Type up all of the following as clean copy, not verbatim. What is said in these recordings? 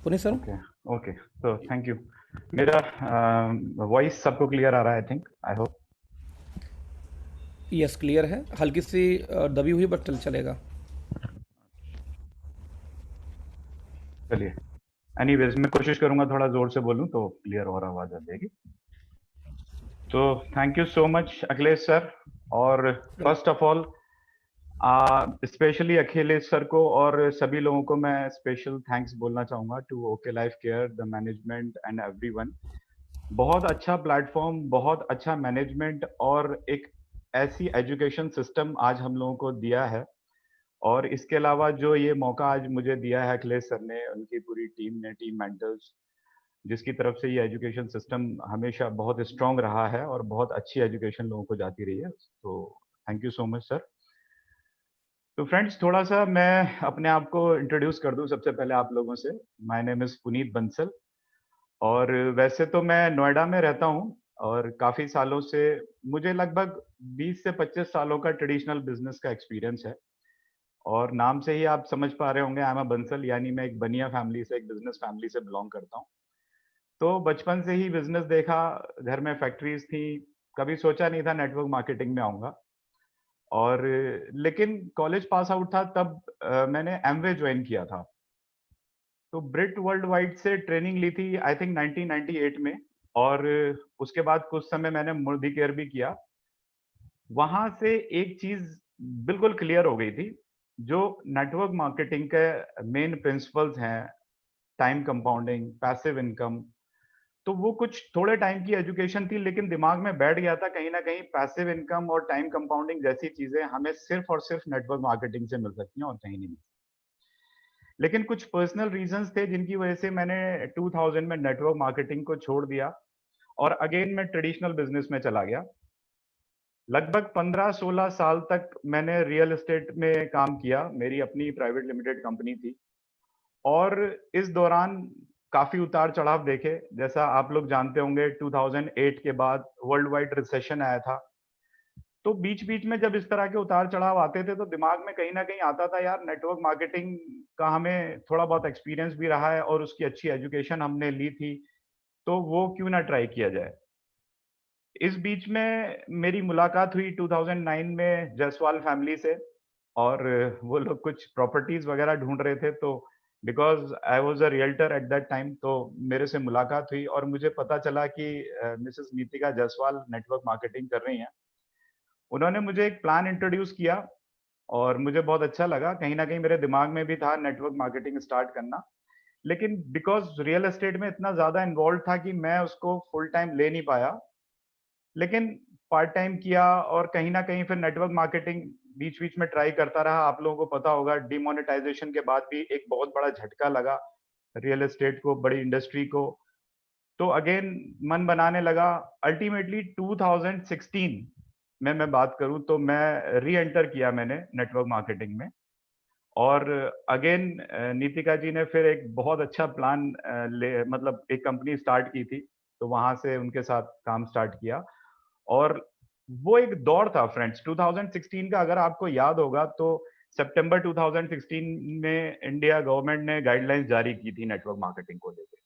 Puneet sir. Okay okay, तो thank you. मेरा voice सबको क्लियर आ रहा है? I think, I hope. Yes, clear है, हल्की सी दबी हुई बट चलेगा। चलिए, एनीवेज मैं कोशिश करूंगा थोड़ा जोर से बोलूं तो क्लियर और आवाज आ जाएगी। तो thank you so much Akhilesh sir. और first of all specially Akhilesh sir को और सभी लोगों को मैं स्पेशल थैंक्स बोलना चाहूंगा to okay life care, the management and everyone. बहुत अच्छा प्लेटफॉर्म, बहुत अच्छा मैनेजमेंट और एक ऐसी एजुकेशन सिस्टम आज हम लोगों को दिया है। और इसके अलावा जो ये मौका आज मुझे दिया है अखिलेश सर ने, उनकी पूरी टीम ने, टीम मेंटर्स, जिसकी तरफ से ये एजुकेशन सिस्टम हमेशा बहुत स्ट्रांग रहा है और बहुत अच्छी एजुकेशन लोगों को जाती रही है। तो thank you so much sir. तो फ्रेंड्स, थोड़ा सा मैं अपने आप को इंट्रोड्यूस कर दूं सबसे पहले आप लोगों से। My name is Puneet Bansal. और वैसे तो मैं नोएडा में रहता हूं और काफी सालों से, मुझे लगभग 20 से 25 सालों का ट्रेडिशनल बिजनेस का एक्सपीरियंस है। और नाम से ही आप समझ पा रहे होंगे, आई एम अ बंसल, यानी मैं एक बनिया फैमिली से, एक बिजनेस फैमिली से बिलोंग करता हूँ। तो बचपन से ही बिजनेस देखा, घर में फैक्ट्रीज थी। कभी सोचा नहीं था नेटवर्क मार्केटिंग में आऊंगा। और लेकिन कॉलेज पास आउट था तब मैंने एमवे ज्वाइन किया था। तो ब्रिट वर्ल्ड वाइड से ट्रेनिंग ली थी आई थिंक 1998 में। और उसके बाद कुछ समय मैंने मोदी केयर भी किया। वहां से एक चीज बिल्कुल क्लियर हो गई थी, जो नेटवर्क मार्केटिंग के मेन प्रिंसिपल्स हैं, टाइम कंपाउंडिंग, पैसिव इनकम। तो वो कुछ थोड़े टाइम की एजुकेशन थी, लेकिन दिमाग में बैठ गया था कहीं ना कहीं पैसिव इनकम और टाइम कंपाउंडिंग जैसी चीजें हमें सिर्फ और सिर्फ नेटवर्क मार्केटिंग से मिल सकती हैं और कहीं नहीं मिल। लेकिन कुछ पर्सनल रीजंस थे जिनकी वजह से मैंने 2000 में नेटवर्क मार्केटिंग को छोड़ दिया और अगेन मैं ट्रेडिशनल बिजनेस में चला गया। लगभग 15-16 साल तक मैंने रियल एस्टेट में काम किया, मेरी अपनी प्राइवेट लिमिटेड कंपनी थी। और इस दौरान काफी उतार चढ़ाव देखे। जैसा आप लोग जानते होंगे, 2008 के बाद वर्ल्ड वाइड रिसेशन आया था। तो बीच बीच में जब इस तरह के उतार चढ़ाव आते थे तो दिमाग में कहीं ना कहीं आता था, यार नेटवर्क मार्केटिंग का हमें थोड़ा बहुत एक्सपीरियंस भी रहा है और उसकी अच्छी एजुकेशन हमने ली थी, तो वो क्यों ना ट्राई किया जाए। इस बीच में मेरी मुलाकात हुई 2009 में जायसवाल फैमिली से। और वो लोग कुछ प्रॉपर्टीज वगैरह ढूंढ रहे थे, तो because I was a realtor at that time, तो मेरे से मुलाकात हुई और मुझे पता चला कि Mrs Nitika Jaiswal network marketing कर रही हैं। उन्होंने मुझे एक प्लान इंट्रोड्यूस किया और मुझे बहुत अच्छा लगा। कहीं ना कहीं मेरे दिमाग में भी था नेटवर्क मार्केटिंग स्टार्ट करना, लेकिन बिकॉज रियल एस्टेट में इतना ज्यादा इन्वॉल्व था कि मैं उसको फुल टाइम ले नहीं पाया। लेकिन पार्ट टाइम किया और कहीं ना कहीं फिर नेटवर्क मार्केटिंग बीच बीच में ट्राई करता रहा। आप लोगों को पता होगा, डिमोनेटाइजेशन के बाद भी एक बहुत बड़ा झटका लगा रियल एस्टेट को, बड़ी इंडस्ट्री को। तो अगेन मन बनाने लगा। अल्टीमेटली 2016 में मैं बात करूं तो मैं री एंटर किया मैंने नेटवर्क मार्केटिंग में। और अगेन नीतिका जी ने फिर एक बहुत अच्छा प्लान मतलब एक कंपनी स्टार्ट की थी, तो वहां से उनके साथ काम स्टार्ट किया। और वो एक दौर था फ्रेंड्स 2016 का, अगर आपको याद होगा तो सितंबर 2016 में इंडिया गवर्नमेंट ने गाइडलाइंस जारी की थी नेटवर्क मार्केटिंग को लेकर।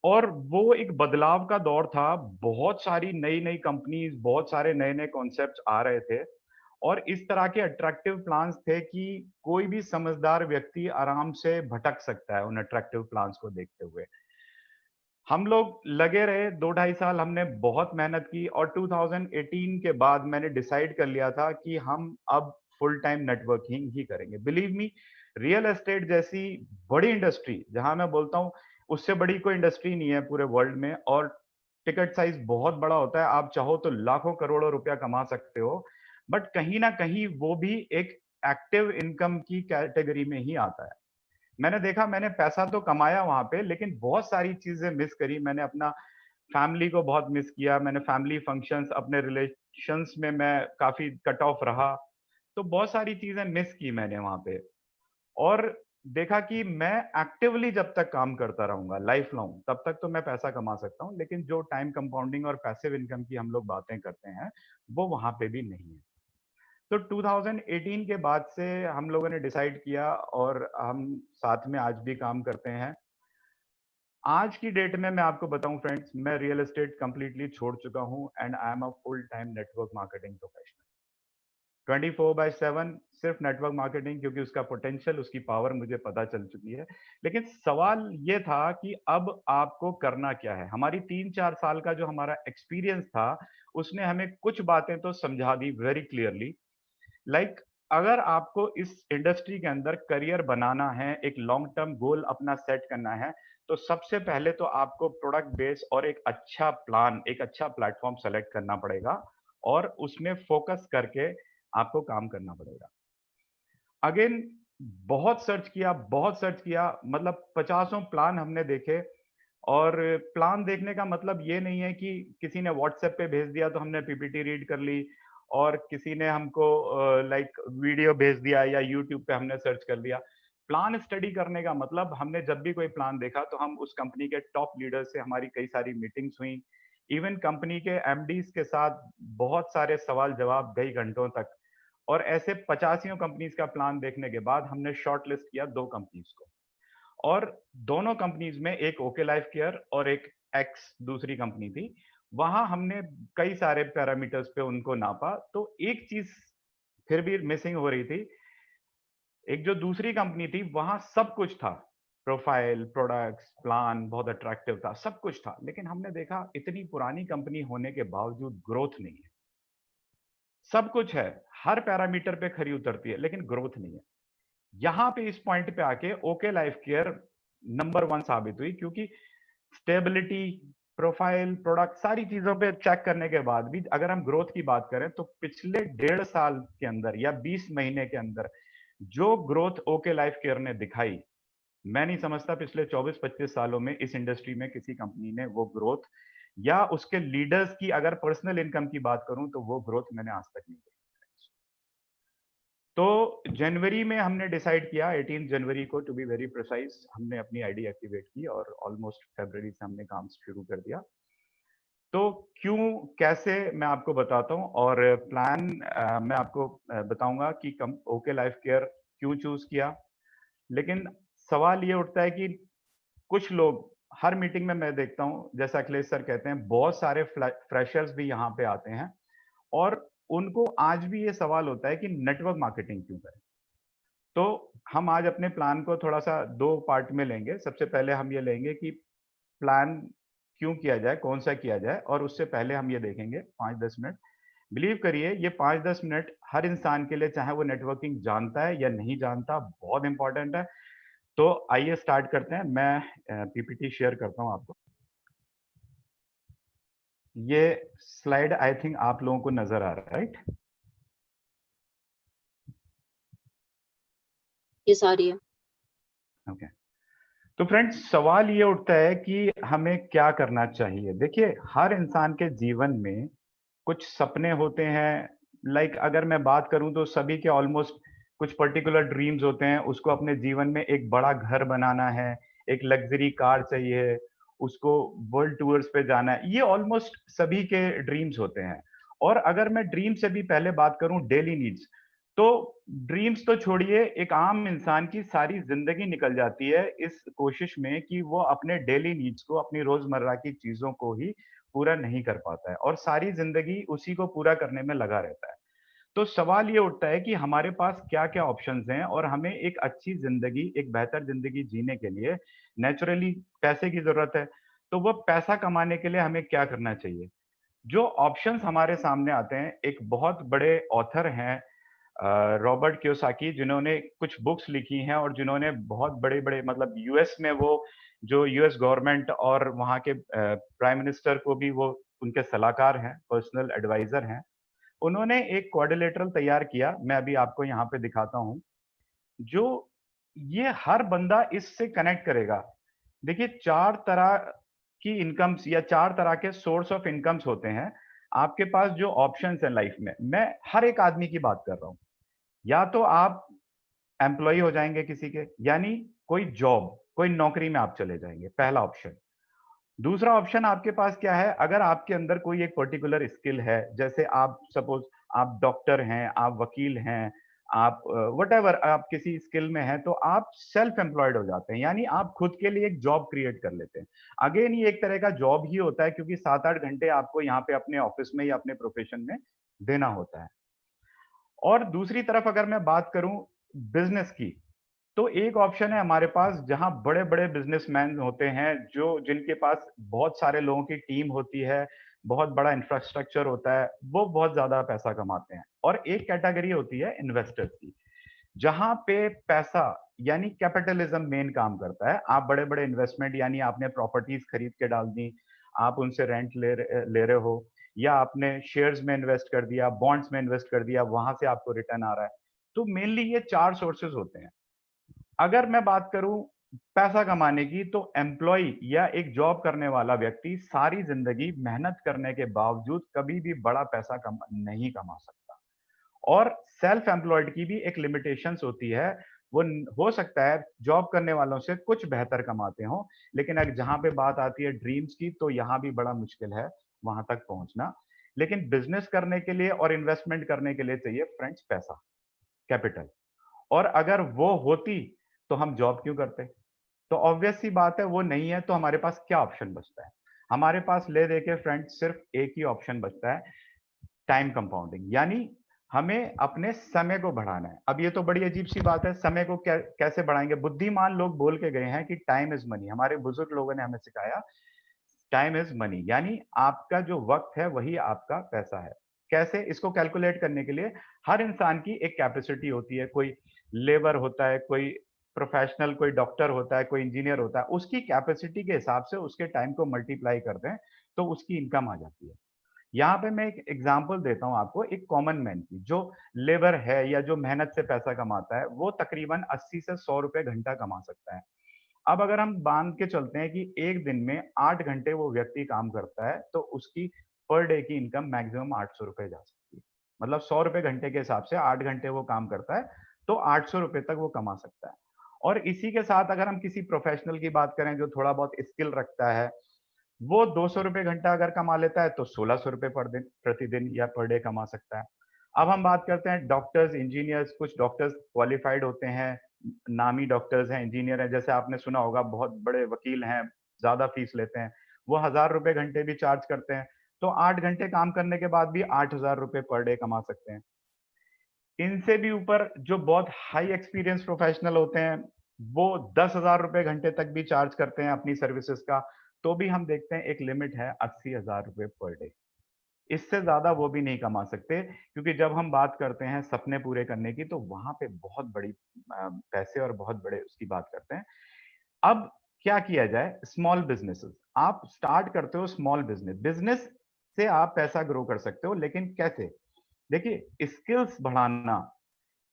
और वो एक बदलाव का दौर था, बहुत सारी नई नई कंपनीज, बहुत सारे नए नए कॉन्सेप्ट्स आ रहे थे और इस तरह के अट्रैक्टिव प्लान्स थे कि कोई भी समझदार व्यक्ति आराम से भटक सकता है उन अट्रैक्टिव प्लान्स को देखते हुए। हम लोग लगे रहे 2-2.5 साल, हमने बहुत मेहनत की और 2018 के बाद मैंने डिसाइड कर लिया था कि हम अब फुल टाइम नेटवर्किंग ही करेंगे। बिलीव मी, रियल एस्टेट जैसी बड़ी इंडस्ट्री, जहां मैं बोलता हूं उससे बड़ी कोई इंडस्ट्री नहीं है पूरे वर्ल्ड में, और टिकट साइज बहुत बड़ा होता है। आप चाहो तो लाखों करोड़ों रुपया कमा सकते हो, बट कहीं ना कहीं वो भी एक एक्टिव इनकम की कैटेगरी में ही आता है। मैंने देखा, मैंने पैसा तो कमाया वहां पे, लेकिन बहुत सारी चीजें मिस करी। मैंने अपना फैमिली को बहुत मिस किया, मैंने फैमिली फंक्शंस, अपने रिलेशंस में मैं काफी कट ऑफ रहा। तो बहुत सारी चीजें मिस की मैंने वहां पे। और देखा कि मैं एक्टिवली जब तक काम करता रहूंगा लाइफ लॉन्ग, तब तक तो मैं पैसा कमा सकता हूँ, लेकिन जो टाइम कंपाउंडिंग और पैसिव इनकम की हम लोग बातें करते हैं, वो वहां पे भी नहीं है। तो 2018 के बाद से हम लोगों ने डिसाइड किया और हम साथ में आज भी काम करते हैं। आज की डेट में मैं आपको बताऊं फ्रेंड्स, मैं रियल एस्टेट कंप्लीटली छोड़ चुका हूं and I am a full time network marketing professional. 24/7 सिर्फ नेटवर्क मार्केटिंग, क्योंकि उसका पोटेंशियल, उसकी पावर मुझे पता चल चुकी है। लेकिन सवाल ये था कि अब आपको करना क्या है। हमारी 3-4 साल का जो हमारा एक्सपीरियंस था, उसने हमें कुछ बातें तो समझा दी वेरी क्लियरली। लाइक अगर आपको इस इंडस्ट्री के अंदर करियर बनाना है, एक लॉन्ग टर्म गोल अपना सेट करना है, तो सबसे पहले तो आपको प्रोडक्ट बेस और एक अच्छा प्लान, एक अच्छा प्लेटफॉर्म सेलेक्ट करना पड़ेगा और उसमें फोकस करके आपको काम करना पड़ेगा। अगेन बहुत सर्च किया, मतलब पचासों प्लान हमने देखे। और प्लान देखने का मतलब ये नहीं है कि किसी ने व्हाट्सएप पे भेज दिया तो हमने पीपीटी रीड कर ली, और किसी ने हमको लाइक वीडियो भेज दिया या यूट्यूब पे हमने सर्च कर लिया। प्लान स्टडी करने का मतलब, हमने जब भी कोई प्लान देखा तो हम उस कंपनी के टॉप लीडर से हमारी कई सारी मीटिंग्स हुई, इवन कंपनी के एमडीज के साथ बहुत सारे सवाल जवाब कई घंटों तक। और ऐसे पचासियों कंपनीज का प्लान देखने के बाद हमने शॉर्ट लिस्ट किया 2 कंपनीज को। और दोनों कंपनीज में, एक ओके लाइफ केयर और एक एक्स दूसरी कंपनी थी, वहां हमने कई सारे पैरामीटर्स पे उनको नापा, तो एक चीज फिर भी मिसिंग हो रही थी। एक जो दूसरी कंपनी थी, वहां सब कुछ था, प्रोफाइल, प्रोडक्ट्स, प्लान बहुत अट्रैक्टिव था, सब कुछ था, लेकिन हमने देखा इतनी पुरानी कंपनी होने के बावजूद ग्रोथ नहीं है। सब कुछ है, हर पैरामीटर पे खरी उतरती है, लेकिन ग्रोथ नहीं है। यहाँ पे इस पॉइंट पे आके ओके लाइफ केयर नंबर 1 साबित हुई, क्योंकि स्टेबिलिटी, प्रोफाइल, प्रोडक्ट, सारी चीजों पे चेक करने के बाद भी अगर हम ग्रोथ की बात करें, तो पिछले 1.5 साल के अंदर या 20 महीने के अंदर जो ग्रोथ ओके लाइफ केयर ने दिखाई, मैं नहीं समझता पिछले 24-25 सालों में इस इंडस्ट्री में किसी कंपनी ने वो ग्रोथ, या उसके लीडर्स की अगर पर्सनल इनकम की बात करूं तो वो ग्रोथ मैंने आज तक नहीं देखी। तो जनवरी में हमने डिसाइड किया, 18 जनवरी को टू बी वेरी प्रिसाइज, हमने अपनी आईडी एक्टिवेट की और ऑलमोस्ट फरवरी से हमने काम शुरू कर दिया। तो क्यों, कैसे, मैं आपको बताता हूँ। और प्लान मैं आपको बताऊंगा कि कम ओके लाइफ केयर क्यों चूज किया। लेकिन सवाल ये उठता है कि कुछ लोग, हर मीटिंग में मैं देखता हूँ, जैसा अखिलेश सर कहते हैं, बहुत सारे फ्रेशर्स भी यहाँ पे आते हैं और उनको आज भी ये सवाल होता है कि नेटवर्क मार्केटिंग क्यों करें। तो हम आज अपने प्लान को थोड़ा सा 2 पार्ट में लेंगे। सबसे पहले हम ये लेंगे कि प्लान क्यों किया जाए, कौन सा किया जाए, और उससे पहले हम ये देखेंगे 5-10 मिनट। बिलीव करिए, ये 5-10 मिनट हर इंसान के लिए, चाहे वो नेटवर्किंग जानता है या नहीं जानता, बहुत इंपॉर्टेंट है। तो आइए स्टार्ट करते हैं। मैं पीपीटी शेयर करता हूँ आपको। ये स्लाइड आई थिंक आप लोगों को नजर आ रहा है, राइट? ये सारी है। ओके। तो फ्रेंड्स, सवाल ये उठता है कि हमें क्या करना चाहिए। देखिए, हर इंसान के जीवन में कुछ सपने होते हैं। लाइक अगर मैं बात करूं तो सभी के ऑलमोस्ट कुछ पर्टिकुलर ड्रीम्स होते हैं। उसको अपने जीवन में एक बड़ा घर बनाना है, एक लग्जरी कार चाहिए, उसको वर्ल्ड टूर्स पे जाना है, ये ऑलमोस्ट सभी के ड्रीम्स होते हैं। और अगर मैं ड्रीम से भी पहले बात करूं, डेली नीड्स, तो ड्रीम्स तो छोड़िए, एक आम इंसान की सारी जिंदगी निकल जाती है इस कोशिश में कि वो अपने डेली नीड्स को, अपनी रोजमर्रा की चीजों को ही पूरा नहीं कर पाता है, और सारी जिंदगी उसी को पूरा करने में लगा रहता है। तो सवाल ये उठता है कि हमारे पास क्या क्या ऑप्शंस हैं, और हमें एक अच्छी जिंदगी, एक बेहतर जिंदगी जीने के लिए नेचुरली पैसे की जरूरत है। तो वो पैसा कमाने के लिए हमें क्या करना चाहिए। जो ऑप्शंस हमारे सामने आते हैं, एक बहुत बड़े ऑथर हैं रॉबर्ट कियोसाकी, जिन्होंने कुछ बुक्स लिखी हैं और जिन्होंने बहुत बड़े बड़े, मतलब यूएस में वो, जो यूएस गवर्नमेंट और वहाँ के प्राइम मिनिस्टर को भी वो उनके सलाहकार हैं, पर्सनल एडवाइजर हैं। उन्होंने एक क्वाड्रिलेटरल तैयार किया, मैं अभी आपको यहाँ पे दिखाता हूँ, जो ये हर बंदा इससे कनेक्ट करेगा। देखिए, 4 तरह की इनकम्स या 4 तरह के सोर्स ऑफ इनकम्स होते हैं आपके पास, जो ऑप्शंस हैं लाइफ में। मैं हर एक आदमी की बात कर रहा हूँ। या तो आप एम्प्लॉय हो जाएंगे किसी के, यानी कोई जॉब, कोई नौकरी में आप चले जाएंगे, पहला ऑप्शन। दूसरा ऑप्शन आपके पास क्या है, अगर आपके अंदर कोई एक पर्टिकुलर स्किल है, जैसे आप सपोज आप डॉक्टर हैं, आप वकील हैं, आप व्हाटएवर आप किसी स्किल में हैं, तो आप सेल्फ एम्प्लॉयड हो जाते हैं, यानी आप खुद के लिए एक जॉब क्रिएट कर लेते हैं। अगेन ये एक तरह का जॉब ही होता है, क्योंकि 7-8 घंटे आपको यहाँ पे अपने ऑफिस में या अपने प्रोफेशन में देना होता है। और दूसरी तरफ अगर मैं बात करूं बिजनेस की, तो एक ऑप्शन है हमारे पास जहां बड़े-बड़े बिजनेसमैन होते हैं, जो जिनके पास बहुत सारे लोगों की टीम होती है, बहुत बड़ा इंफ्रास्ट्रक्चर होता है, वो बहुत ज़्यादा पैसा कमाते हैं। और एक कैटेगरी होती है इन्वेस्टर्स की, जहां पे पैसा यानी कैपिटलिज्म मेन काम करता है। आप बड़े-बड़े इन्वेस्टमेंट यानी आपने प्रॉपर्टीज खरीद के डाल दी, आप उनसे रेंट ले रहे हो, या आपने शेयर्स में इन्वेस्ट कर दिया, बॉन्ड्स में इन्वेस्ट कर दिया, वहां से आपको रिटर्न आ रहा है। तो मेनली ये 4 सोर्सेज होते हैं। अगर मैं बात करूं पैसा कमाने की, तो एम्प्लॉय या एक जॉब करने वाला व्यक्ति सारी जिंदगी मेहनत करने के बावजूद कभी भी बड़ा पैसा नहीं कमा सकता। और सेल्फ एम्प्लॉयड की भी एक लिमिटेशंस होती है। वो हो सकता है जॉब करने वालों से कुछ बेहतर कमाते हो, लेकिन अगर जहां पे बात आती है ड्रीम्स की, तो यहाँ भी बड़ा मुश्किल है वहां तक पहुंचना। लेकिन बिजनेस करने के लिए और इन्वेस्टमेंट करने के लिए चाहिए फ्रेंड्स पैसा, कैपिटल। और अगर वो होती तो हम जॉब क्यों करते? तो ऑब्वियस सी बात है, वो नहीं है, तो हमारे पास क्या ऑप्शन बचता है? हमारे पास ले दे के फ्रेंड्स सिर्फ एक ही ऑप्शन बचता है, टाइम कंपाउंडिंग। यानी हमें अपने समय को बढ़ाना है। अब ये तो बड़ी अजीब सी बात है, समय को कैसे बढ़ाएंगे? बुद्धिमान लोग बोल के गए हैं कि टाइम इज मनी। हमारे बुजुर्ग लोगों ने हमें सिखाया टाइम इज मनी, यानी आपका जो वक्त है वही आपका पैसा है। कैसे? इसको कैलकुलेट करने के लिए हर इंसान की एक कैपेसिटी होती है। कोई लेबर होता है, कोई प्रोफेशनल, कोई डॉक्टर होता है, कोई इंजीनियर होता है। उसकी कैपेसिटी के हिसाब से उसके टाइम को मल्टीप्लाई करते हैं, तो उसकी इनकम आ जाती है। यहाँ पे मैं एक एग्जांपल देता हूँ आपको, एक कॉमन मैन की। जो लेबर है या जो मेहनत से पैसा कमाता है, वो तकरीबन 80 से 100 रुपए घंटा कमा सकता है। अब अगर हम बांध के चलते हैं कि एक दिन में 8 घंटे वो व्यक्ति काम करता है, तो उसकी पर डे की इनकम मैक्सिमम 800 रुपए जा सकती है। मतलब 100 रुपए घंटे के हिसाब से 8 घंटे वो काम करता है, तो 800 रुपए तक वो कमा सकता है। और इसी के साथ अगर हम किसी प्रोफेशनल की बात करें जो थोड़ा बहुत स्किल रखता है, वो 200 रुपए घंटा अगर कमा लेता है, तो 1600 रुपए पर दिन प्रतिदिन या पर डे कमा सकता है। अब हम बात करते हैं डॉक्टर्स, इंजीनियर्स। कुछ डॉक्टर्स क्वालिफाइड होते हैं, नामी डॉक्टर्स हैं, इंजीनियर हैं। जैसे आपने सुना होगा बहुत बड़े वकील हैं, ज्यादा फीस लेते हैं, वो 1000 रुपए घंटे भी चार्ज करते हैं। तो 8 घंटे काम करने के बाद भी 8000 रुपए पर डे कमा सकते हैं। इनसे भी ऊपर जो बहुत हाई एक्सपीरियंस प्रोफेशनल होते हैं, वो 10,000 रुपए घंटे तक भी चार्ज करते हैं अपनी सर्विसेज का। तो भी हम देखते हैं एक लिमिट है 80,000 रुपए पर डे। इससे ज्यादा वो भी नहीं कमा सकते, क्योंकि जब हम बात करते हैं सपने पूरे करने की, तो वहां पे बहुत बड़ी पैसे और बहुत बड़े उसकी बात करते हैं। अब क्या किया जाए? स्मॉल बिजनेसेस आप स्टार्ट करते हो, स्मॉल बिजनेस बिजनेस से आप पैसा ग्रो कर सकते हो, लेकिन कैसे? देखिए, स्किल्स बढ़ाना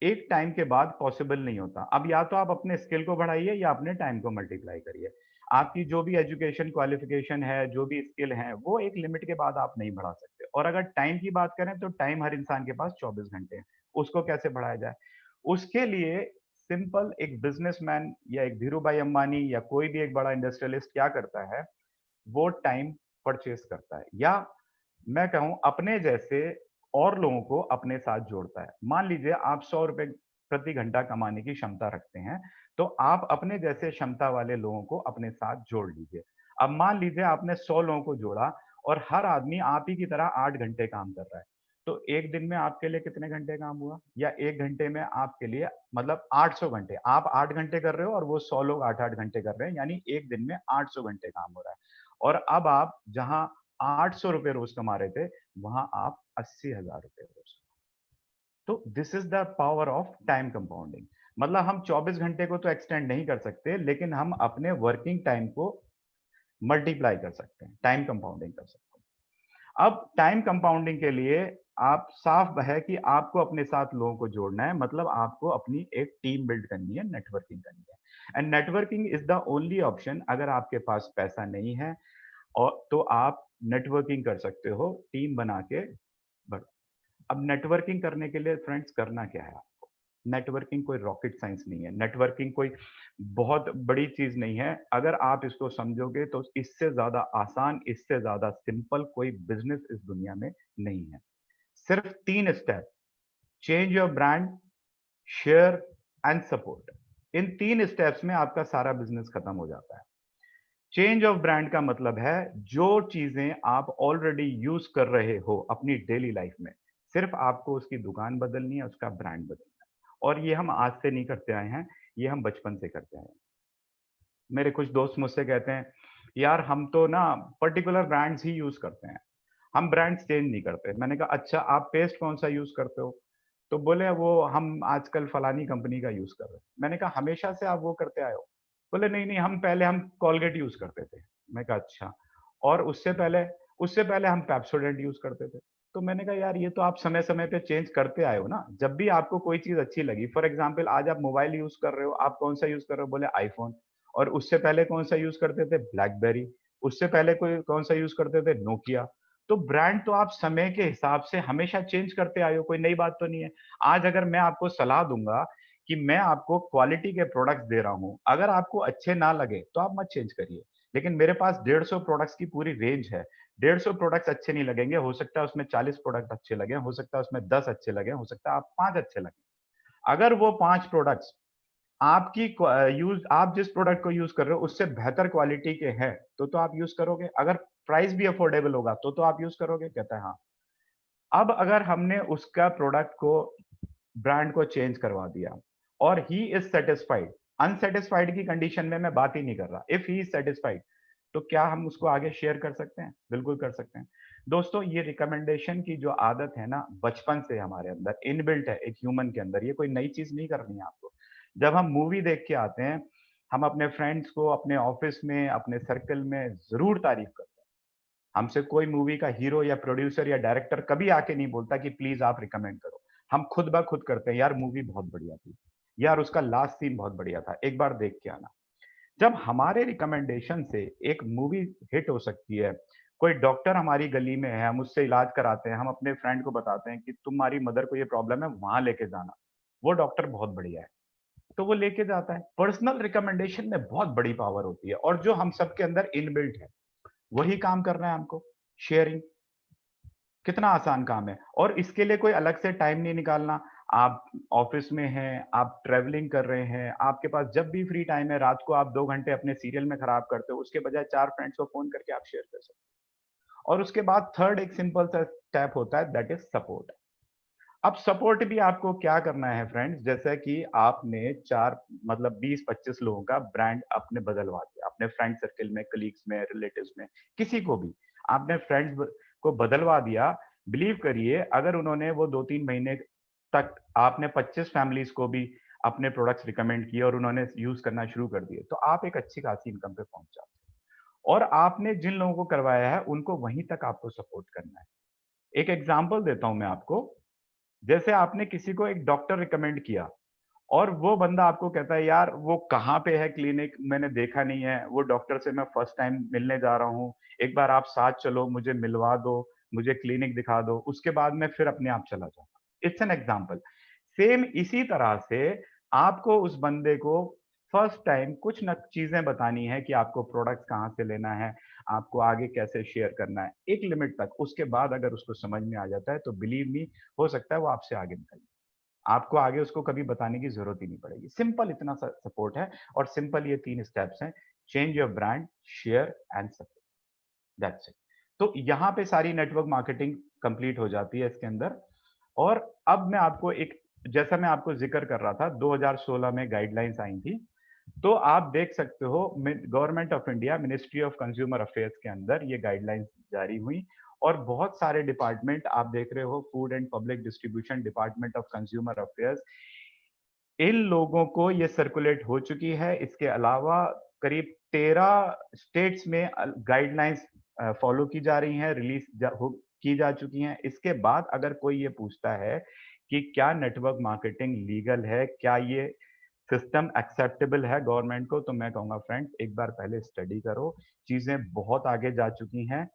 एक टाइम के बाद पॉसिबल नहीं होता। अब या तो आप अपने स्किल को बढ़ाइए या अपने टाइम को मल्टीप्लाई करिए। आपकी जो भी एजुकेशन क्वालिफिकेशन है, जो भी स्किल है, वो एक लिमिट के बाद आप नहीं बढ़ा सकते। और अगर टाइम की बात करें, तो टाइम हर इंसान के पास 24 घंटे हैं। उसको कैसे बढ़ाया जाए? उसके लिए सिंपल एक बिजनेसमैन या एक धीरू भाई अंबानी या कोई भी एक बड़ा इंडस्ट्रियलिस्ट क्या करता है, वो टाइम परचेज करता है, या मैं कहूँ अपने जैसे और लोगों को अपने साथ जोड़ता है। मान लीजिए आप 100 रुपए प्रति घंटा कमाने की क्षमता रखते हैं, तो आप अपने जैसे क्षमता वाले लोगों को अपने साथ जोड़ लीजिए। अब मान लीजिए आपने 100 लोगों को जोड़ा, और हर आदमी आप ही की तरह 8 घंटे काम कर रहा है। तो एक दिन में आपके लिए कितने घंटे काम हुआ? या एक घंटे में आपके लिए मतलब 800 घंटे। आप 8 घंटे कर रहे हो और वो 100 लोग 8-8 घंटे कर रहे हैं, यानी एक दिन में 800 घंटे काम हो रहा है। और अब आप जहां 800 रुपए रोज कमा रहे थे, वहां आप 80,000 रुपए रोज। तो this is the power of time compounding. मतलब हम 24 घंटे को तो एक्सटेंड नहीं कर सकते, लेकिन हम अपने वर्किंग टाइम को मल्टीप्लाई कर सकते हैं, टाइम कंपाउंडिंग कर सकते हैं। अब टाइम कंपाउंडिंग के लिए आप साफ है कि आपको अपने साथ लोगों को जोड़ना है, मतलब आपको अपनी एक टीम बिल्ड करनी है, नेटवर्किंग करनी है। And networking is the only option. अगर आपके पास पैसा नहीं है, और तो आप नेटवर्किंग कर सकते हो टीम बना के। बट अब नेटवर्किंग करने के लिए फ्रेंड्स करना क्या है आपको? नेटवर्किंग कोई रॉकेट साइंस नहीं है, नेटवर्किंग कोई बहुत बड़ी चीज नहीं है। अगर आप इसको समझोगे, तो इससे ज्यादा आसान, इससे ज्यादा सिंपल कोई बिजनेस इस दुनिया में नहीं है। सिर्फ 3 step: change your brand, share and support. In 3 steps में आपका सारा बिजनेस खत्म हो जाता है। चेंज ऑफ ब्रांड का मतलब है जो चीजें आप ऑलरेडी यूज कर रहे हो अपनी डेली लाइफ में, सिर्फ आपको उसकी दुकान बदलनी है, उसका ब्रांड बदलना है। और ये हम आज से नहीं करते आए हैं, ये हम बचपन से करते आए हैं। मेरे कुछ दोस्त मुझसे कहते हैं, यार हम तो ना पर्टिकुलर ब्रांड्स ही यूज करते हैं, हम ब्रांड्स चेंज नहीं करते। मैंने कहा अच्छा, आप पेस्ट कौन सा यूज करते हो? तो बोले वो हम आजकल फलानी कंपनी का यूज कर रहे हैं। मैंने कहा हमेशा से आप वो करते आए हो? बोले नहीं नहीं, हम पहले हम कॉलगेट यूज करते थे। मैं कहा अच्छा, और उससे पहले हम पेप्सोडेंट यूज करते थे। तो मैंने कहा यार ये तो आप समय समय पे चेंज करते आए हो ना, जब भी आपको कोई चीज अच्छी लगी। फॉर एग्जाम्पल आज आप मोबाइल यूज कर रहे हो, आप कौन सा यूज कर रहे हो? बोले आईफोन। और उससे पहले कौन सा यूज करते थे? ब्लैकबेरी। उससे पहले कोई कौन सा यूज करते थे? नोकिया। तो ब्रांड तो आप समय के हिसाब से हमेशा चेंज करते आए हो, कोई नई बात तो नहीं है। आज अगर मैं आपको सलाह दूंगा कि मैं आपको क्वालिटी के प्रोडक्ट्स दे रहा हूं, अगर आपको अच्छे ना लगे तो आप मत चेंज करिए। लेकिन मेरे पास 150 प्रोडक्ट्स की पूरी रेंज है। 150 प्रोडक्ट्स अच्छे नहीं लगेंगे, हो सकता है उसमें 40 प्रोडक्ट अच्छे लगे, हो सकता है उसमें 10 अच्छे लगे, हो सकता है आप 5 अच्छे लगे। अगर वो 5 प्रोडक्ट्स आपकी यूज आप जिस प्रोडक्ट को यूज कर रहे हो उससे बेहतर क्वालिटी के हैं, तो आप यूज करोगे। अगर प्राइस भी अफोर्डेबल होगा तो आप यूज करोगे। कहता है हाँ। अब अगर हमने उसका प्रोडक्ट को, ब्रांड को चेंज करवा दिया और ही इज सेटिस्फाइड, अनसेटिस्फाइड की कंडीशन में मैं बात ही नहीं कर रहा, इफ ही इज सेटिस्फाइड, तो क्या हम उसको आगे शेयर कर सकते हैं? बिल्कुल कर सकते हैं। दोस्तों ये रिकमेंडेशन की जो आदत है ना, बचपन से हमारे अंदर इनबिल्ट है, एक ह्यूमन के अंदर। ये कोई नई चीज नहीं करनी है आपको। जब हम मूवी देख के आते हैं, हम अपने फ्रेंड्स को अपने ऑफिस में, अपने सर्कल में जरूर तारीफ करते हैं। हमसे कोई मूवी का हीरो या प्रोड्यूसर या डायरेक्टर कभी आके नहीं बोलता कि प्लीज आप रिकमेंड करो। हम खुद ब खुद करते हैं, यार मूवी बहुत बढ़िया थी, यार उसका लास्ट सीन बहुत बढ़िया था, एक बार देख के आना। जब हमारे रिकमेंडेशन से एक मूवी हिट हो सकती है, कोई डॉक्टर हमारी गली में है, हम उससे इलाज कराते हैं, हम अपने फ्रेंड को बताते हैं कि तुम्हारी मदर को ये प्रॉब्लम है, वहां लेके जाना, वो डॉक्टर बहुत बढ़िया है, तो वो लेके जाता है। पर्सनल रिकमेंडेशन में बहुत बड़ी पावर होती है, और जो हम सबके अंदर इनबिल्ट है वही काम करना है हमको। शेयरिंग कितना आसान काम है, और इसके लिए कोई अलग से टाइम नहीं निकालना। आप ऑफिस में हैं, आप ट्रैवलिंग कर रहे हैं, आपके पास जब भी फ्री टाइम है, रात को आप 2 घंटे अपने सीरियल में खराब करते हो, उसके बजाय 4 फ्रेंड्स को फोन करके आप शेयर कर सकते हो। और उसके बाद थर्ड एक सिंपल सा स्टेप होता है, दैट इज सपोर्ट। अब सपोर्ट भी आपको क्या करना है फ्रेंड्स, जैसे कि आपने चार, मतलब 20-25 लोगों का ब्रांड आपने बदलवा दिया अपने फ्रेंड सर्कल में, कलीग्स में, रिलेटिव्स में, किसी को भी आपने फ्रेंड्स को बदलवा दिया। बिलीव करिए, अगर उन्होंने वो 2-3 महीने तक आपने 25 फैमिलीज को भी अपने प्रोडक्ट्स रिकमेंड किए और उन्होंने यूज करना शुरू कर दिए, तो आप एक अच्छी खासी इनकम पे पहुंच जाते हैं। और आपने जिन लोगों को करवाया है उनको वहीं तक आपको सपोर्ट करना है। एक एग्जाम्पल देता हूं मैं आपको। जैसे आपने किसी को एक डॉक्टर रिकमेंड किया, और वो बंदा आपको कहता है यार वो कहाँ पे है क्लिनिक, मैंने देखा नहीं है, वो डॉक्टर से मैं फर्स्ट टाइम मिलने जा रहा हूँ, एक बार आप साथ चलो, मुझे मिलवा दो, मुझे क्लिनिक दिखा दो, उसके बाद मैं फिर अपने आप चला जाऊंगा। It's an example. सेम इसी तरह से आपको उस बंदे को फर्स्ट टाइम कुछ न चीजें बतानी है कि आपको प्रोडक्ट कहाँ से लेना है, आपको आगे कैसे शेयर करना है, एक लिमिट तक। उसके बाद अगर उसको समझ में आ जाता है तो बिलीव मी, हो सकता है वो आपसे आगे निकल जाए। आपको आगे उसको कभी बताने की जरूरत ही नहीं पड़ेगी। सिंपल इतना सा सपोर्ट है, और सिंपल ये 3 स्टेप्स हैं। Change your brand, share and support, that's it. तो यहाँ पे सारी नेटवर्क मार्केटिंग कंप्लीट हो जाती है इसके अंदर। और अब मैं आपको एक, जैसा मैं आपको जिक्र कर रहा था, 2016 में गाइडलाइंस आई थी। तो आप देख सकते हो government of India, ministry of consumer affairs के अंदर ये गाइडलाइंस जारी हुई। और बहुत सारे डिपार्टमेंट आप देख रहे हो, food and public distribution, department of consumer affairs, इन लोगों को ये सर्कुलेट हो चुकी है। इसके अलावा करीब 13 स्टेट्स में गाइडलाइंस फॉलो की जा रही हैं, की जा चुकी हैं। इसके बाद अगर कोई ये पूछता है कि क्या नेटवर्क मार्केटिंग लीगल है, क्या ये सिस्टम एक्सेप्टेबल है गवर्नमेंट को, तो मैं कहूंगा फ्रेंड्स एक बार पहले स्टडी करो। चीजें बहुत आगे जा चुकी हैं।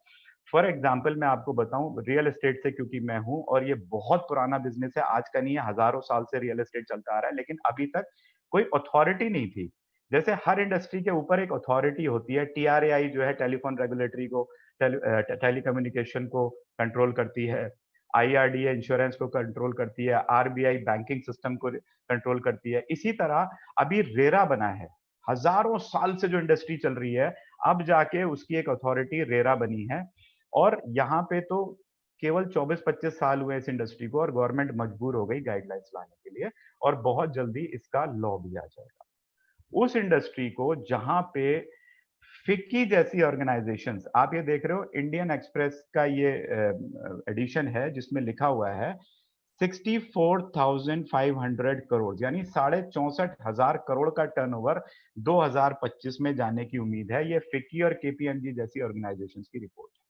फॉर एग्जाम्पल मैं आपको बताऊं, रियल एस्टेट से क्योंकि मैं हूं, और ये बहुत पुराना बिजनेस है, आज का नहीं है, हजारों साल से रियल एस्टेट चलता आ रहा है, लेकिन अभी तक कोई अथॉरिटी नहीं थी। जैसे हर इंडस्ट्री के ऊपर एक अथॉरिटी होती है, टीआरएआई जो है टेलीफोन रेगुलेटरी को, टेलीकम्युनिकेशन को कंट्रोल करती है। IRDA इंश्योरेंस को कंट्रोल करती है, RBI बैंकिंग सिस्टम को कंट्रोल करती है। इसी तरह अभी रेरा बना है, हजारों साल से जो इंडस्ट्री चल रही है, अब जाके उसकी एक अथॉरिटी रेरा बनी है। और यहाँ पे तो केवल 24-25 साल हुए इस इंडस्ट्री को, और गवर्नमेंट मजबूर हो गई गाइडलाइंस लाने के लिए, और बहुत जल्दी इसका लॉ भी आ जाएगा। उस इंडस्ट्री को जहां पे फिक्की जैसी ऑर्गेनाइजेशंस, आप ये देख रहे हो इंडियन एक्सप्रेस का ये एडिशन है जिसमें लिखा हुआ है 64,500 करोड़, यानी 64,500 करोड़ का टर्नओवर 2025 में जाने की उम्मीद है। ये फिक्की और केपीएमजी जैसी ऑर्गेनाइजेशंस की रिपोर्ट है।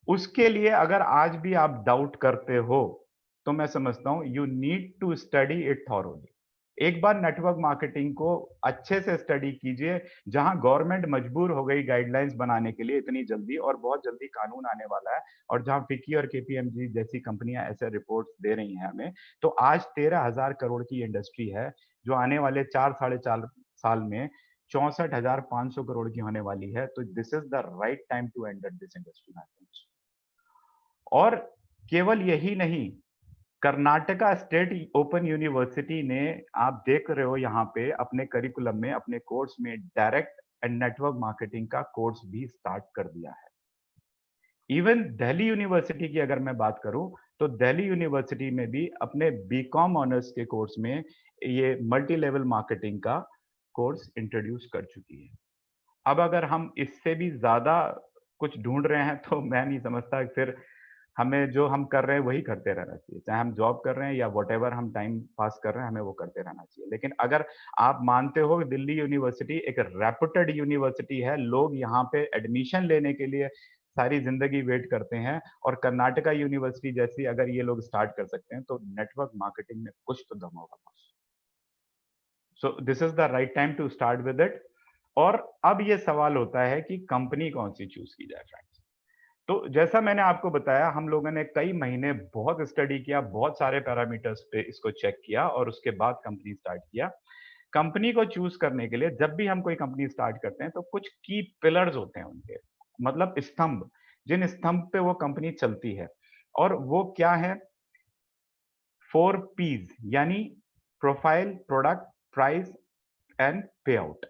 उसके लिए अगर आज भी आप डाउट करते हो, तो मैं समझता हूं you need to study it thoroughly. एक बार नेटवर्क मार्केटिंग को अच्छे से स्टडी कीजिए, जहां गवर्नमेंट मजबूर हो गई गाइडलाइंस बनाने के लिए इतनी जल्दी, और बहुत जल्दी कानून आने वाला है, और जहां फिक्की और केपीएमजी जैसी कंपनियां ऐसे रिपोर्ट्स दे रही हैं हमें, तो आज 13,000 करोड़ की इंडस्ट्री है, जो आने वाले 4 साढ़े 4 साल में 64,500 करोड़ की होने वाली है। तो this is the right time to enter this industry. और केवल यही नहीं, कर्नाटका स्टेट ओपन यूनिवर्सिटी ने, आप देख रहे हो यहाँ पे अपने करिकुलम में, अपने कोर्स में डायरेक्ट एंड नेटवर्क मार्केटिंग का कोर्स भी स्टार्ट कर दिया है। इवन दिल्ली यूनिवर्सिटी की अगर मैं बात करूं, तो दिल्ली यूनिवर्सिटी में भी अपने बीकॉम ऑनर्स के कोर्स में ये मल्टी लेवल मार्केटिंग का कोर्स इंट्रोड्यूस कर चुकी है। अब अगर हम इससे भी ज्यादा कुछ ढूंढ रहे हैं, तो मैं नहीं समझता, फिर हमें जो हम कर रहे हैं वही करते रहना चाहिए। चाहे हम जॉब कर रहे हैं या व्हाटएवर हम टाइम पास कर रहे हैं, हमें वो करते रहना चाहिए। लेकिन अगर आप मानते हो दिल्ली यूनिवर्सिटी एक रेपुटेड यूनिवर्सिटी है, लोग यहाँ पे एडमिशन लेने के लिए सारी जिंदगी वेट करते हैं, और कर्नाटका यूनिवर्सिटी जैसी अगर ये लोग स्टार्ट कर सकते हैं, तो नेटवर्क मार्केटिंग में कुछ तो दम होगा। So this is the right time to start with it. और अब ये सवाल होता है कि कंपनी कौन सी चूज की जाए फ्रेंड्स। तो जैसा मैंने आपको बताया, हम लोगों ने कई महीने बहुत स्टडी किया, बहुत सारे पैरामीटर्स पे इसको चेक किया, और उसके बाद कंपनी स्टार्ट किया। कंपनी को चूज करने के लिए जब भी हम कोई कंपनी स्टार्ट करते हैं, तो कुछ की पिलर्स होते हैं उनके, मतलब स्तंभ, जिन स्तंभ पे वो कंपनी चलती है। और वो क्या है? 4 P's, यानी प्रोफाइल, प्रोडक्ट, प्राइस एंड पे आउट।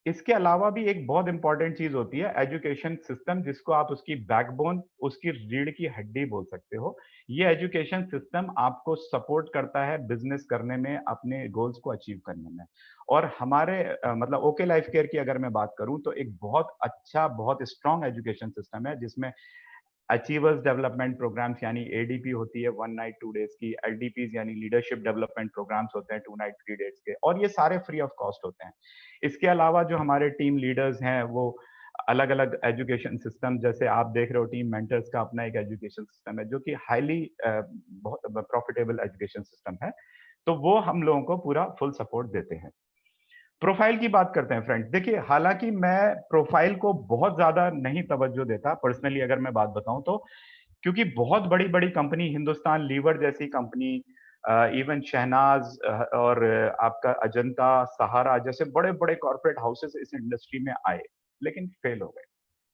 इसके अलावा भी एक बहुत इंपॉर्टेंट चीज होती है एजुकेशन सिस्टम, जिसको आप उसकी बैकबोन, उसकी रीढ़ की हड्डी बोल सकते हो। ये एजुकेशन सिस्टम आपको सपोर्ट करता है बिजनेस करने में, अपने गोल्स को अचीव करने में। और हमारे मतलब ओके लाइफ केयर की अगर मैं बात करूं, तो एक बहुत अच्छा, बहुत स्ट्रॉन्ग एजुकेशन सिस्टम है, जिसमें अचीवर्स डेवलपमेंट प्रोग्राम्स यानी एडीपी होती है 1 नाइट 2 डेज की, एलडीपीज यानी लीडरशिप डेवलपमेंट प्रोग्राम्स होते हैं 2 नाइट 3 डेज के, और ये सारे फ्री ऑफ कॉस्ट होते हैं। इसके अलावा जो हमारे टीम लीडर्स हैं, वो अलग अलग एजुकेशन सिस्टम, जैसे आप देख रहे हो टीम मेंटर्स का अपना एक एजुकेशन सिस्टम है, जो कि हाईली बहुत प्रॉफिटेबल एजुकेशन सिस्टम है। तो वो हम लोगों को पूरा फुल सपोर्ट देते हैं। प्रोफाइल की बात करते हैं फ्रेंड्स। देखिए, हालांकि मैं प्रोफाइल को बहुत ज्यादा नहीं तवज्जो देता पर्सनली, अगर मैं बात बताऊं तो, क्योंकि बहुत बड़ी बड़ी कंपनी, हिंदुस्तान लीवर जैसी कंपनी, इवन शहनाज और आपका अजंता, सहारा जैसे बड़े बड़े कॉर्पोरेट हाउसेस इस इंडस्ट्री में आए, लेकिन फेल हो गए।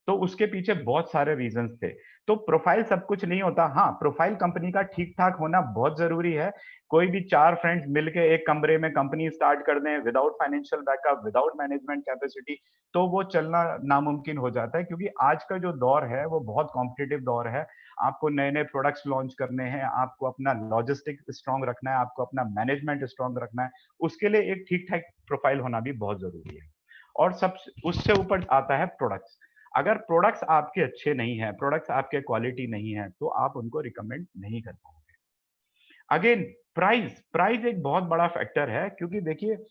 तो उसके पीछे बहुत सारे रीजंस थे। तो प्रोफाइल सब कुछ नहीं होता। हाँ, प्रोफाइल कंपनी का ठीक ठाक होना बहुत जरूरी है। कोई भी 4 फ्रेंड्स मिलके एक कमरे में कंपनी स्टार्ट कर दें without financial backup, without management capacity, तो वो चलना नामुमकिन हो जाता है, क्योंकि आज का जो दौर है वो बहुत कॉम्पिटिटिव दौर है। आपको नए नए प्रोडक्ट्स लॉन्च करने हैं, आपको अपना लॉजिस्टिक स्ट्रांग रखना है, आपको अपना मैनेजमेंट स्ट्रांग रखना है। उसके लिए एक ठीक ठाक प्रोफाइल होना भी बहुत जरूरी है। और सब उससे ऊपर आता है प्रोडक्ट्स। अगर प्रोडक्ट्स आपके अच्छे नहीं हैं, प्रोडक्ट्स आपके क्वालिटी नहीं है, तो आप उनको रिकमेंड नहीं कर पाओगे। अगेन, प्राइस प्राइस एक बहुत बड़ा फैक्टर है, क्योंकि देखिए,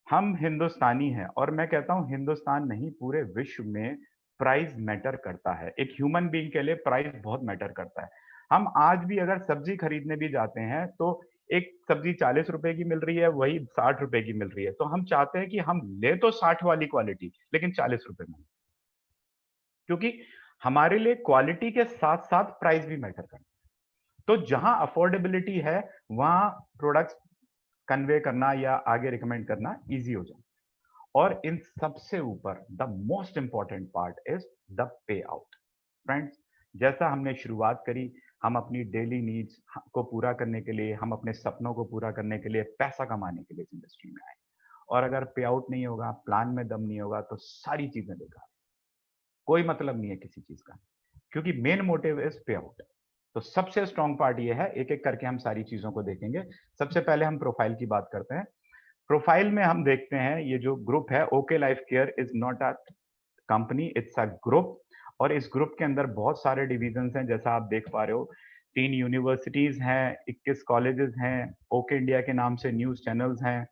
हम हिंदुस्तानी हैं, और मैं कहता हूं हिंदुस्तान नहीं, पूरे विश्व में प्राइस मैटर करता है। एक ह्यूमन बीइंग के लिए प्राइस बहुत मैटर करता है। हम आज भी अगर सब्जी खरीदने भी जाते हैं, तो एक सब्जी 40 रुपए की मिल रही है, वही 60 रुपए की मिल रही है, तो हम चाहते हैं कि हम ले तो 60 वाली क्वालिटी, लेकिन 40 रुपए में, क्योंकि हमारे लिए क्वालिटी के साथ साथ प्राइस भी मैटर करता है। तो जहां अफोर्डेबिलिटी है, वहां प्रोडक्ट्स कन्वे करना या आगे रिकमेंड करना इजी हो जाता है। और इन सबसे ऊपर the most important part is the pay out. Friends, जैसा हमने शुरुआत करी, हम अपनी डेली नीड्स को पूरा करने के लिए, हम अपने सपनों को पूरा करने के लिए, पैसा कमाने के लिए इस इंडस्ट्री में आए। और अगर पे आउट नहीं होगा, प्लान में दम नहीं होगा, तो सारी चीजें बेकार। कोई मतलब नहीं है किसी चीज का, क्योंकि मेन मोटिव इज पे आउट। तो सबसे स्ट्रॉन्ग पार्ट ये है, एक एक करके हम सारी चीजों को देखेंगे। सबसे पहले हम प्रोफाइल की बात करते हैं। प्रोफाइल में हम देखते हैं, ये जो ग्रुप है, okay life care is not a company, it's a group. और इस ग्रुप के अंदर बहुत सारे डिविजन हैं, जैसा आप देख पा रहे हो। 3 यूनिवर्सिटीज हैं, 21 कॉलेजेस हैं, ओके इंडिया के नाम से न्यूज चैनल्स हैं,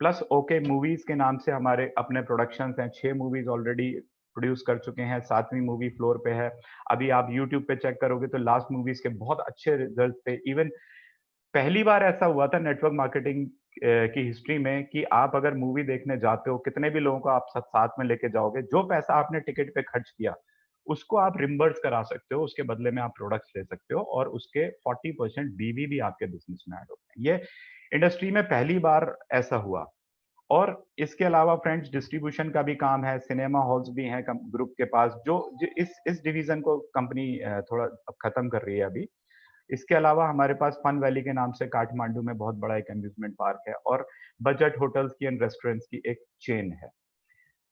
प्लस ओके मूवीज के नाम से हमारे अपने प्रोडक्शंस हैं। 6 मूवीज ऑलरेडी प्रोड्यूस कर चुके हैं, 7वीं मूवी फ्लोर पे है। अभी आप यूट्यूब पे चेक करोगे तो लास्ट मूवीज के बहुत अच्छे रिजल्ट थे। इवन पहली बार ऐसा हुआ था नेटवर्क मार्केटिंग की हिस्ट्री में कि आप अगर मूवी देखने जाते हो, कितने भी लोगों को आप साथ में लेके जाओगे, जो पैसा आपने टिकट पे खर्च किया उसको आप रिम्बर्स करा सकते हो, उसके बदले में आप प्रोडक्ट्स ले सकते हो, और उसके 40% बीवी भी आपके बिजनेस में ऐड होते हैं। ये इंडस्ट्री में पहली बार ऐसा हुआ। और इसके अलावा फ्रेंड्स, डिस्ट्रीब्यूशन का भी काम है, सिनेमा हॉल्स भी हैं ग्रुप के पास, जो इस डिवीजन को कंपनी थोड़ा अब खत्म कर रही है अभी। इसके अलावा हमारे पास फन वैली के नाम से काठमांडू में बहुत बड़ा एक अम्यूजमेंट पार्क है, और बजट होटल्स की एंड रेस्टोरेंट्स की एक चेन है।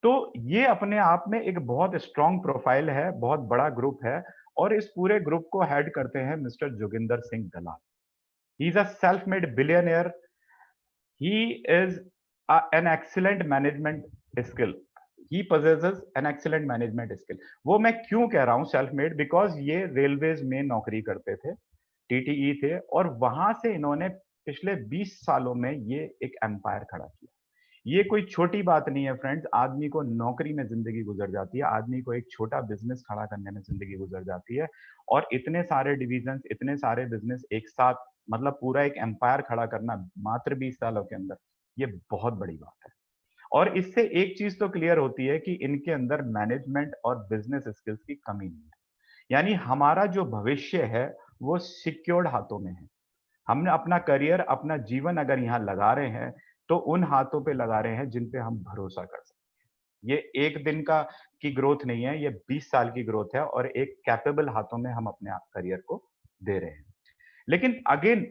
तो ये अपने आप में एक बहुत स्ट्रॉन्ग प्रोफाइल है, बहुत बड़ा ग्रुप है। और इस पूरे ग्रुप को हेड करते हैं mister Joginder Singh Dalal. He is a self made billionaire. He is an excellent management skill. He possesses an excellent management skill. वो मैं क्यों कह रहा हूँ सेल्फ मेड, बिकॉज ये रेलवेज में नौकरी करते थे, टीटीई थे, और वहां से इन्होंने पिछले 20 सालों में ये एक एम्पायर खड़ा किया। ये कोई छोटी बात नहीं है फ्रेंड्स। आदमी को नौकरी में जिंदगी गुजर जाती है, आदमी को एक छोटा बिजनेस खड़ा करने में जिंदगी गुजर जाती है, और इतने सारे डिविजन, इतने सारे बिजनेस एक साथ, मतलब पूरा एक एम्पायर खड़ा करना मात्र 20 सालों के अंदर, ये बहुत बड़ी बात है। और इससे एक चीज तो क्लियर होती है कि इनके अंदर मैनेजमेंट और बिजनेस स्किल्स की कमी नहीं है। यानी हमारा जो भविष्य है वो सिक्योर्ड हाथों में है। हमने अपना करियर, अपना जीवन अगर यहाँ लगा रहे हैं, तो उन हाथों पे लगा रहे हैं जिन पे हम भरोसा कर सकते हैं। ये एक दिन का की ग्रोथ नहीं है, ये 20 साल की ग्रोथ है, और एक कैपेबल हाथों में हम अपने आप करियर को दे रहे हैं। लेकिन अगेन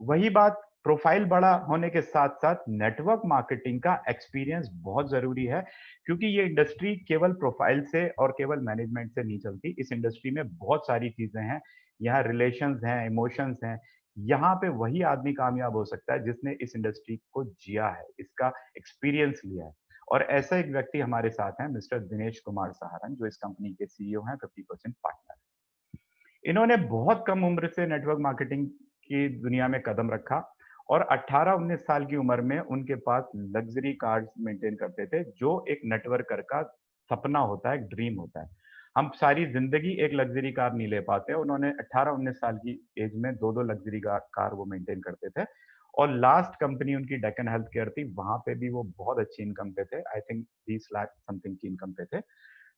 वही बात, प्रोफाइल बड़ा होने के साथ साथ नेटवर्क मार्केटिंग का एक्सपीरियंस बहुत जरूरी है, क्योंकि ये इंडस्ट्री केवल प्रोफाइल से और केवल मैनेजमेंट से नहीं चलती। इस इंडस्ट्री में बहुत सारी चीजें हैं, यहाँ रिलेशंस हैं, इमोशंस हैं। यहाँ पे वही आदमी कामयाब हो सकता है जिसने इस इंडस्ट्री को जिया है, इसका एक्सपीरियंस लिया है। और ऐसा एक व्यक्ति हमारे साथ है, मिस्टर दिनेश कुमार सहारन, जो इस कंपनी के सीईओ हैं, 50% पार्टनर। इन्होंने बहुत कम उम्र से नेटवर्क मार्केटिंग की दुनिया में कदम रखा, और 18-19 साल की उम्र में उनके पास लग्जरी कार्स मेंटेन करते थे, जो एक नेटवर्कर का सपना होता है, एक ड्रीम होता है। हम सारी जिंदगी एक लग्जरी कार नहीं ले पाते। उन्होंने 18-19 साल की एज में दो दो लग्जरी कार वो मेंटेन करते थे। और लास्ट कंपनी उनकी डेक्कन हेल्थ केयर थी, वहां पे भी वो बहुत अच्छी इनकम पे थे, आई थिंक 20 लाख समथिंग की इनकम पे थे।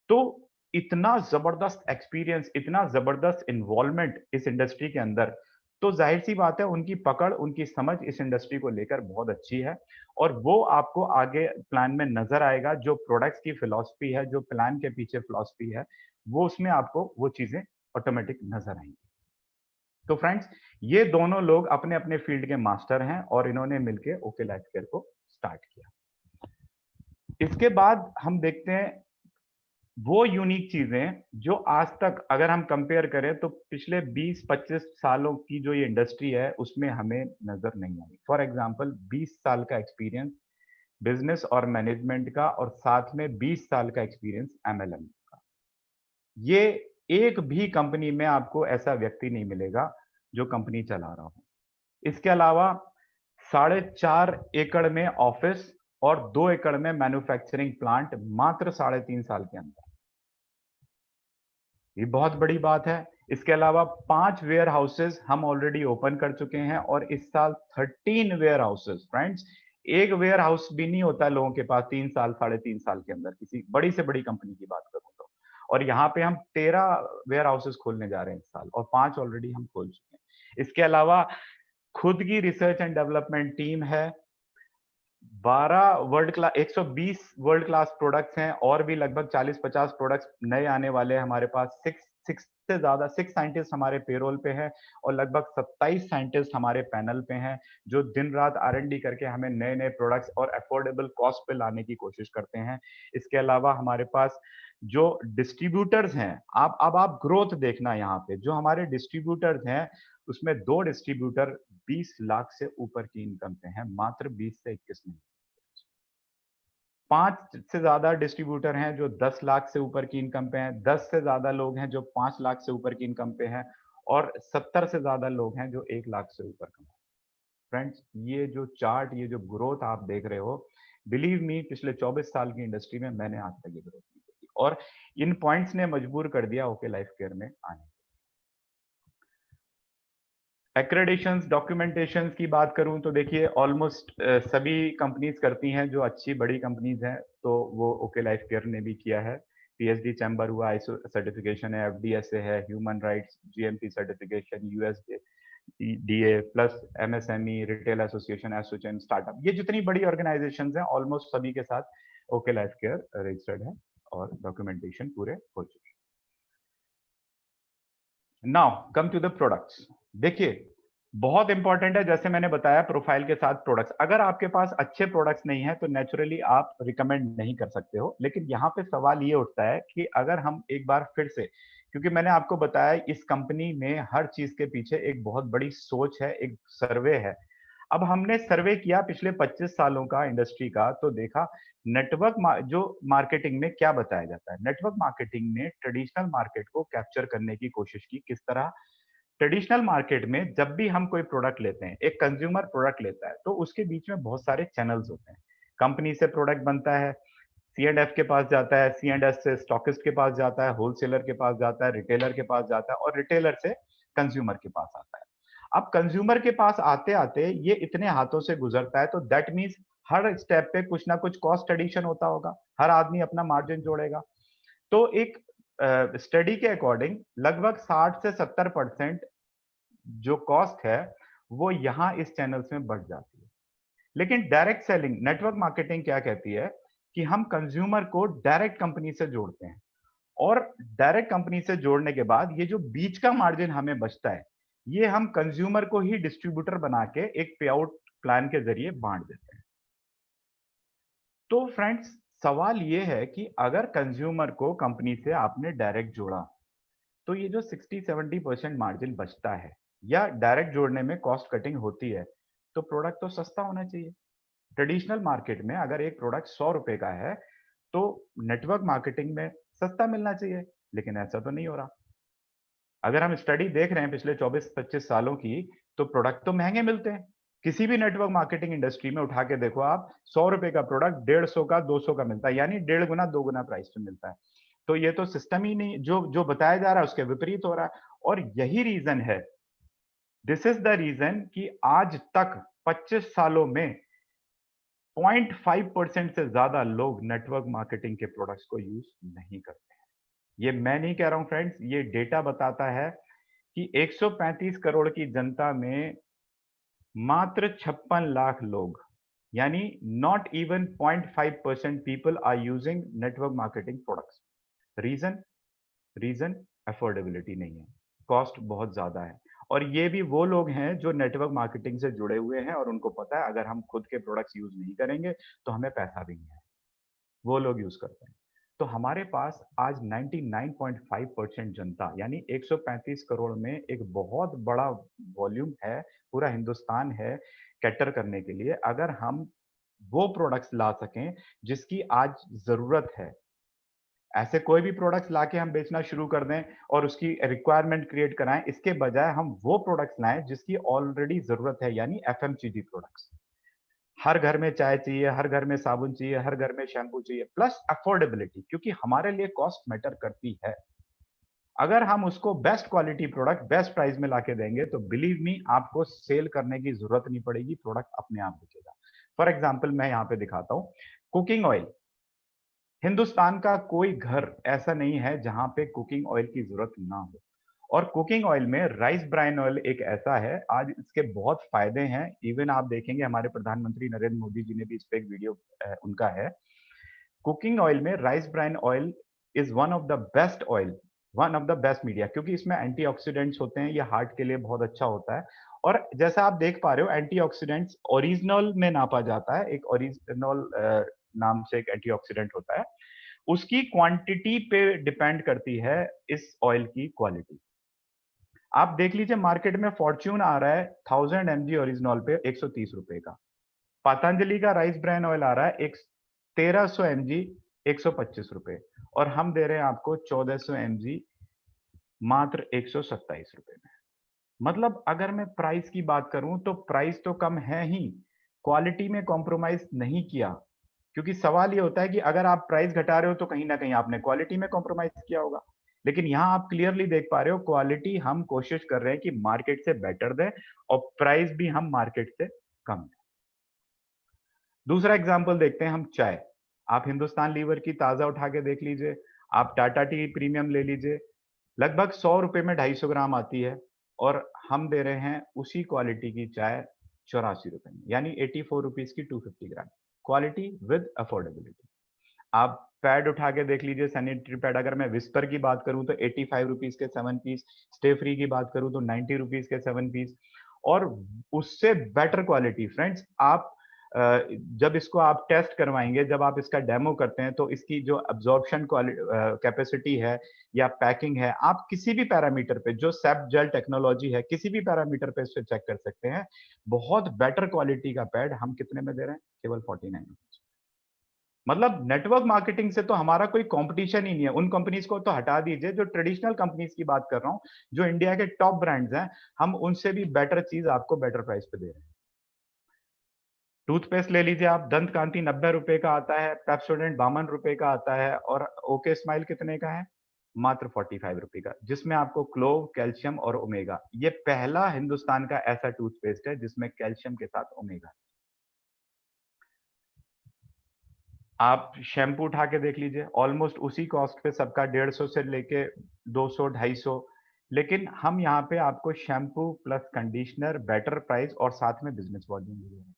तो इतना जबरदस्त एक्सपीरियंस, इतना जबरदस्त इन्वॉल्वमेंट इस इंडस्ट्री के अंदर, तो जाहिर सी बात है उनकी पकड़, उनकी समझ इस इंडस्ट्री को लेकर बहुत अच्छी है। और वो आपको आगे प्लान में नजर आएगा। जो प्रोडक्ट्स की फिलॉसफी है, जो प्लान के पीछे फिलॉसफी है, वो उसमें आपको वो चीजें ऑटोमेटिक नजर आएंगी। तो फ्रेंड्स, ये दोनों लोग अपने अपने फील्ड के मास्टर हैं, और इन्होंने मिलकर ओके लाइफ केयर को स्टार्ट किया। इसके बाद हम देखते हैं वो यूनिक चीजें जो आज तक अगर हम कंपेयर करें तो पिछले 20-25 सालों की जो ये इंडस्ट्री है उसमें हमें नजर नहीं आई। फॉर एग्जांपल, 20 साल का एक्सपीरियंस बिजनेस और मैनेजमेंट का, और साथ में 20 साल का एक्सपीरियंस एमएलएम का। ये एक भी कंपनी में आपको ऐसा व्यक्ति नहीं मिलेगा जो कंपनी चला रहा हो। इसके अलावा 4.5 एकड़ में ऑफिस और 2 एकड़ में मैन्युफैक्चरिंग प्लांट, मात्र 3.5 साल के अंदर। ये बहुत बड़ी बात है। इसके अलावा 5 वेयर हाउसेज हम ऑलरेडी ओपन कर चुके हैं, और इस साल 13 वेयर हाउसेज। फ्रेंड्स, एक वेयर हाउस भी नहीं होता है लोगों के पास 3 साल, 3.5 साल के अंदर, किसी बड़ी से बड़ी कंपनी की बात करूं तो। और यहाँ पे हम 13 वेयर हाउसेज खोलने जा रहे हैं इस साल, और 5 ऑलरेडी हम खोल चुके हैं। इसके अलावा खुद की रिसर्च एंड डेवलपमेंट टीम है। 12 world class, 120 world class products हैं, और भी लगभग 40-50 प्रोडक्ट्स नए आने वाले हैं हमारे पास। 6 6 साइंटिस्ट हमारे पेरोल पे है और लगभग 27 साइंटिस्ट हमारे पैनल पे हैं जो दिन रात R&D करके हमें नए नए प्रोडक्ट्स और अफोर्डेबल कॉस्ट पे लाने की कोशिश करते हैं। इसके अलावा हमारे पास जो डिस्ट्रीब्यूटर्स हैं, आप ग्रोथ देखना यहाँ पे, जो हमारे डिस्ट्रीब्यूटर्स हैं उसमें 2 डिस्ट्रीब्यूटर 20 लाख से ऊपर की इनकम पे हैं, मात्र 20 से 21 में। 5 से ज़्यादा डिस्ट्रीब्यूटर हैं जो 10 लाख से ऊपर की इनकम पे हैं, 10 से ज़्यादा लोग हैं जो 5 लाख से ऊपर की इनकम पे हैं और 70 से ज़्यादा लोग हैं जो 1 लाख से ऊपर कमाते हैं। फ्रेंड्स, ये जो चार्ट, ये जो ग्रोथ आप देख रहे हो, बिलीव मी पिछले 24 साल की इंडस्ट्री में मैंने आज तक ये ग्रोथ नहीं देखी और इन पॉइंट्स ने मजबूर कर दिया ओके लाइफ केयर में आने। एक्रेडिशंस, डॉक्यूमेंटेशंस की बात करूं तो देखिए ऑलमोस्ट सभी कंपनीज करती हैं जो अच्छी बड़ी कंपनीज हैं, तो वो ओके लाइफ केयर ने भी किया है। पीएचडी चैम्बर हुआ, आईएसओ सर्टिफिकेशन है, एफडीएसए है, human rights, GMP certification, USDA plus MSME, retail association, ASSOCHAM, startup, ये जितनी बड़ी ऑर्गेनाइजेशंस हैं ऑलमोस्ट सभी के साथ ओके लाइफ केयर रजिस्टर्ड है और डॉक्यूमेंटेशन पूरे हो चुके हैं। Now come to the products. देखिए बहुत इंपॉर्टेंट है, जैसे मैंने बताया प्रोफाइल के साथ प्रोडक्ट्स। अगर आपके पास अच्छे प्रोडक्ट्स नहीं है तो नेचुरली आप रिकमेंड नहीं कर सकते हो, लेकिन यहाँ पे सवाल ये उठता है कि अगर हम एक बार फिर से, क्योंकि मैंने आपको बताया इस कंपनी में हर चीज के पीछे एक बहुत बड़ी सोच है, एक सर्वे है। अब हमने सर्वे किया पिछले 25 सालों का इंडस्ट्री का, तो देखा जो मार्केटिंग में क्या बताया जाता है। नेटवर्क मार्केटिंग ने ट्रेडिशनल मार्केट को कैप्चर करने की कोशिश की। किस तरह? ट्रेडिशनल मार्केट में जब भी हम कोई प्रोडक्ट लेते हैं, एक कंज्यूमर प्रोडक्ट लेता है, तो उसके बीच में बहुत सारे चैनल्स होते हैं। कंपनी से प्रोडक्ट बनता है, सी एंड एफ के पास जाता है, सी एंड एफ से स्टॉकिस्ट के पास जाता है, होलसेलर के पास जाता है, रिटेलर के पास जाता है और रिटेलर से कंज्यूमर के पास आता है। अब कंज्यूमर के पास आते आते ये इतने हाथों से गुजरता है, तो दैट मीन्स हर स्टेप पे कुछ ना कुछ कॉस्ट एडिशन होता होगा, हर आदमी अपना मार्जिन जोड़ेगा। तो एक स्टडी के अकॉर्डिंग लगभग 60 से 70% जो कॉस्ट है वो यहाँ इस चैनल्स में बढ़ जाती है। लेकिन डायरेक्ट सेलिंग, नेटवर्क मार्केटिंग क्या कहती है कि हम कंज्यूमर को डायरेक्ट कंपनी से जोड़ते हैं और डायरेक्ट कंपनी से जोड़ने के बाद ये जो बीच का मार्जिन हमें बचता है, ये हम कंज्यूमर को ही डिस्ट्रीब्यूटर बना के एक पे आउट प्लान के जरिए बांट देते हैं। तो फ्रेंड्स, सवाल ये है कि अगर कंज्यूमर को कंपनी से आपने डायरेक्ट जोड़ा, तो ये जो 60-70% मार्जिन बचता है या डायरेक्ट जोड़ने में कॉस्ट कटिंग होती है, तो प्रोडक्ट तो सस्ता होना चाहिए। ट्रेडिशनल मार्केट में अगर एक प्रोडक्ट 100 रुपए का है, तो नेटवर्क मार्केटिंग में सस्ता मिलना चाहिए, लेकिन ऐसा तो नहीं हो रहा। अगर हम स्टडी देख रहे हैं पिछले 24-25 सालों की, तो प्रोडक्ट तो महंगे मिलते हैं। किसी भी नेटवर्क मार्केटिंग इंडस्ट्री में उठा के देखो आप, 100 रुपए का प्रोडक्ट 150 का, 200 का मिलता है, यानी 1.5 गुना 2 गुना प्राइस पे मिलता है। तो ये तो सिस्टम ही नहीं, जो जो बताया जा रहा है उसके विपरीत हो रहा है। और यही रीजन है, दिस इज द रीजन कि आज तक 25 सालों में 0.5% से ज्यादा लोग नेटवर्क मार्केटिंग के प्रोडक्ट्स को यूज नहीं करते हैं। ये मैं नहीं कह रहा हूं फ्रेंड्स, ये डेटा बताता है कि 135 करोड़ की जनता में मात्र 56 लाख लोग, यानी not even 0.5% people are using network marketing products. Reason reason affordability नहीं है, कॉस्ट बहुत ज्यादा है। और ये भी वो लोग हैं जो नेटवर्क मार्केटिंग से जुड़े हुए हैं और उनको पता है अगर हम खुद के प्रोडक्ट्स यूज नहीं करेंगे तो हमें पैसा भी नहीं है, वो लोग यूज करते हैं। तो हमारे पास आज 99.5% जनता, यानी 135 करोड़ में एक बहुत बड़ा वॉल्यूम है, पूरा हिंदुस्तान है कैटर करने के लिए। अगर हम वो प्रोडक्ट्स ला सकें जिसकी आज जरूरत है, ऐसे कोई भी प्रोडक्ट्स लाके हम बेचना शुरू कर दें और उसकी रिक्वायरमेंट क्रिएट कराएं, इसके बजाय हम वो प्रोडक्ट्स लाएं जिसकी ऑलरेडी जरूरत है, यानी एफएमसीजी प्रोडक्ट्स। हर घर में चाय चाहिए, हर घर में साबुन चाहिए, हर घर में शैम्पू चाहिए, प्लस अफोर्डेबिलिटी, क्योंकि हमारे लिए कॉस्ट मैटर करती है। अगर हम उसको best quality product best price में लाके देंगे तो बिलीव मी आपको सेल करने की जरूरत नहीं पड़ेगी, प्रोडक्ट अपने आप बिकेगा। फॉर एग्जाम्पल मैं यहाँ पे दिखाता हूँ, कुकिंग ऑयल। हिंदुस्तान का कोई घर ऐसा नहीं है जहां पे कुकिंग ऑयल की जरूरत ना हो। और कुकिंग ऑयल में राइस ब्राइन ऑयल एक ऐसा है, आज इसके बहुत फायदे हैं। इवन आप देखेंगे हमारे प्रधानमंत्री नरेंद्र मोदी जी ने भी इस पे एक वीडियो उनका है। कुकिंग ऑयल में rice bran oil is one of the best oil one of the best media, क्योंकि इसमें एंटीऑक्सीडेंट्स होते हैं, ये हार्ट के लिए बहुत अच्छा होता है। और जैसा आप देख पा रहे हो, एंटीऑक्सीडेंट्स ओरिजिनल में नापा जाता है, एक ओरिजिनल नाम से एक एंटीऑक्सीडेंट होता है, उसकी क्वांटिटी पे डिपेंड करती है इस ऑयल की क्वालिटी। आप देख लीजिए मार्केट में फॉर्च्यून आ रहा है 1000 mg ओरिजिनल पे 130 रुपए का। पतंजलि का राइस ब्रान ऑयल आ रहा है एक 1300 mg 125 रुपए, और हम दे रहे हैं आपको 1400 mg मात्र 127 रुपए में। मतलब अगर मैं प्राइस की बात करूं तो प्राइस तो कम है ही, क्वालिटी में कॉम्प्रोमाइज नहीं किया। क्योंकि सवाल ये होता है कि अगर आप प्राइस घटा रहे हो तो कहीं ना कहीं आपने क्वालिटी में कॉम्प्रोमाइज किया होगा। लेकिन यहां आप क्लियरली देख पा रहे हो, क्वालिटी हम कोशिश कर रहे हैं कि मार्केट से बेटर दें, और प्राइस भी हम मार्केट से कम दें। दूसरा एग्जांपल देखते हैं हम, चाय। आप हिंदुस्तान लीवर की ताजा उठा के देख लीजिए, आप टाटा टी प्रीमियम ले लीजिए, लगभग 100 रुपए में 250 ग्राम आती है, और हम दे रहे हैं उसी क्वालिटी की चाय 84 रुपए में, यानी 84 रुपीज की 250 ग्राम, क्वालिटी विद अफोर्डेबिलिटी। आप पैड उठा के देख लीजिए, सैनिटरी पैड, अगर मैं विस्पर की बात करूं तो 85 रुपीज के 7 पीस, स्टे फ्री की बात करूं तो 90 रुपीज के 7 पीस, और उससे बेटर क्वालिटी। फ्रेंड्स, आप जब इसको आप टेस्ट करवाएंगे, जब आप इसका डेमो करते हैं, तो इसकी जो अब्जॉर्प्शन कैपेसिटी है या पैकिंग है, आप किसी भी पैरामीटर पे, जो सेप जेल टेक्नोलॉजी है, किसी भी पैरामीटर पे इससे चेक कर सकते हैं। बहुत बेटर क्वालिटी का पैड हम कितने में दे रहे हैं? केवल 49 रुपीज। मतलब नेटवर्क मार्केटिंग से तो हमारा कोई कंपटीशन ही नहीं है। उन कंपनीज को तो हटा दीजिए, जो ट्रेडिशनल कंपनीज की बात कर रहा हूं, जो इंडिया के टॉप ब्रांड्स हैं, हम उनसे भी बेटर चीज आपको बेटर प्राइस पे दे रहे हैं। टूथपेस्ट ले लीजिए आप, दंत कांति 90 रुपए का आता है, पेप्सोडेंट 52 रुपए का आता है, और ओके स्माइल कितने का है? मात्र 45 रुपए का, जिसमें आपको क्लोव, कैल्शियम और ओमेगा। ये पहला हिंदुस्तान का ऐसा टूथपेस्ट है जिसमें कैल्शियम के साथ ओमेगा। आप शैम्पू उठा के देख लीजिए, ऑलमोस्ट उसी कॉस्ट पे सबका 150 से लेके 200 250, लेकिन हम यहाँ पे आपको shampoo plus conditioner, better price, और साथ में बिजनेस वॉल्यूम भी दे रहे हैं।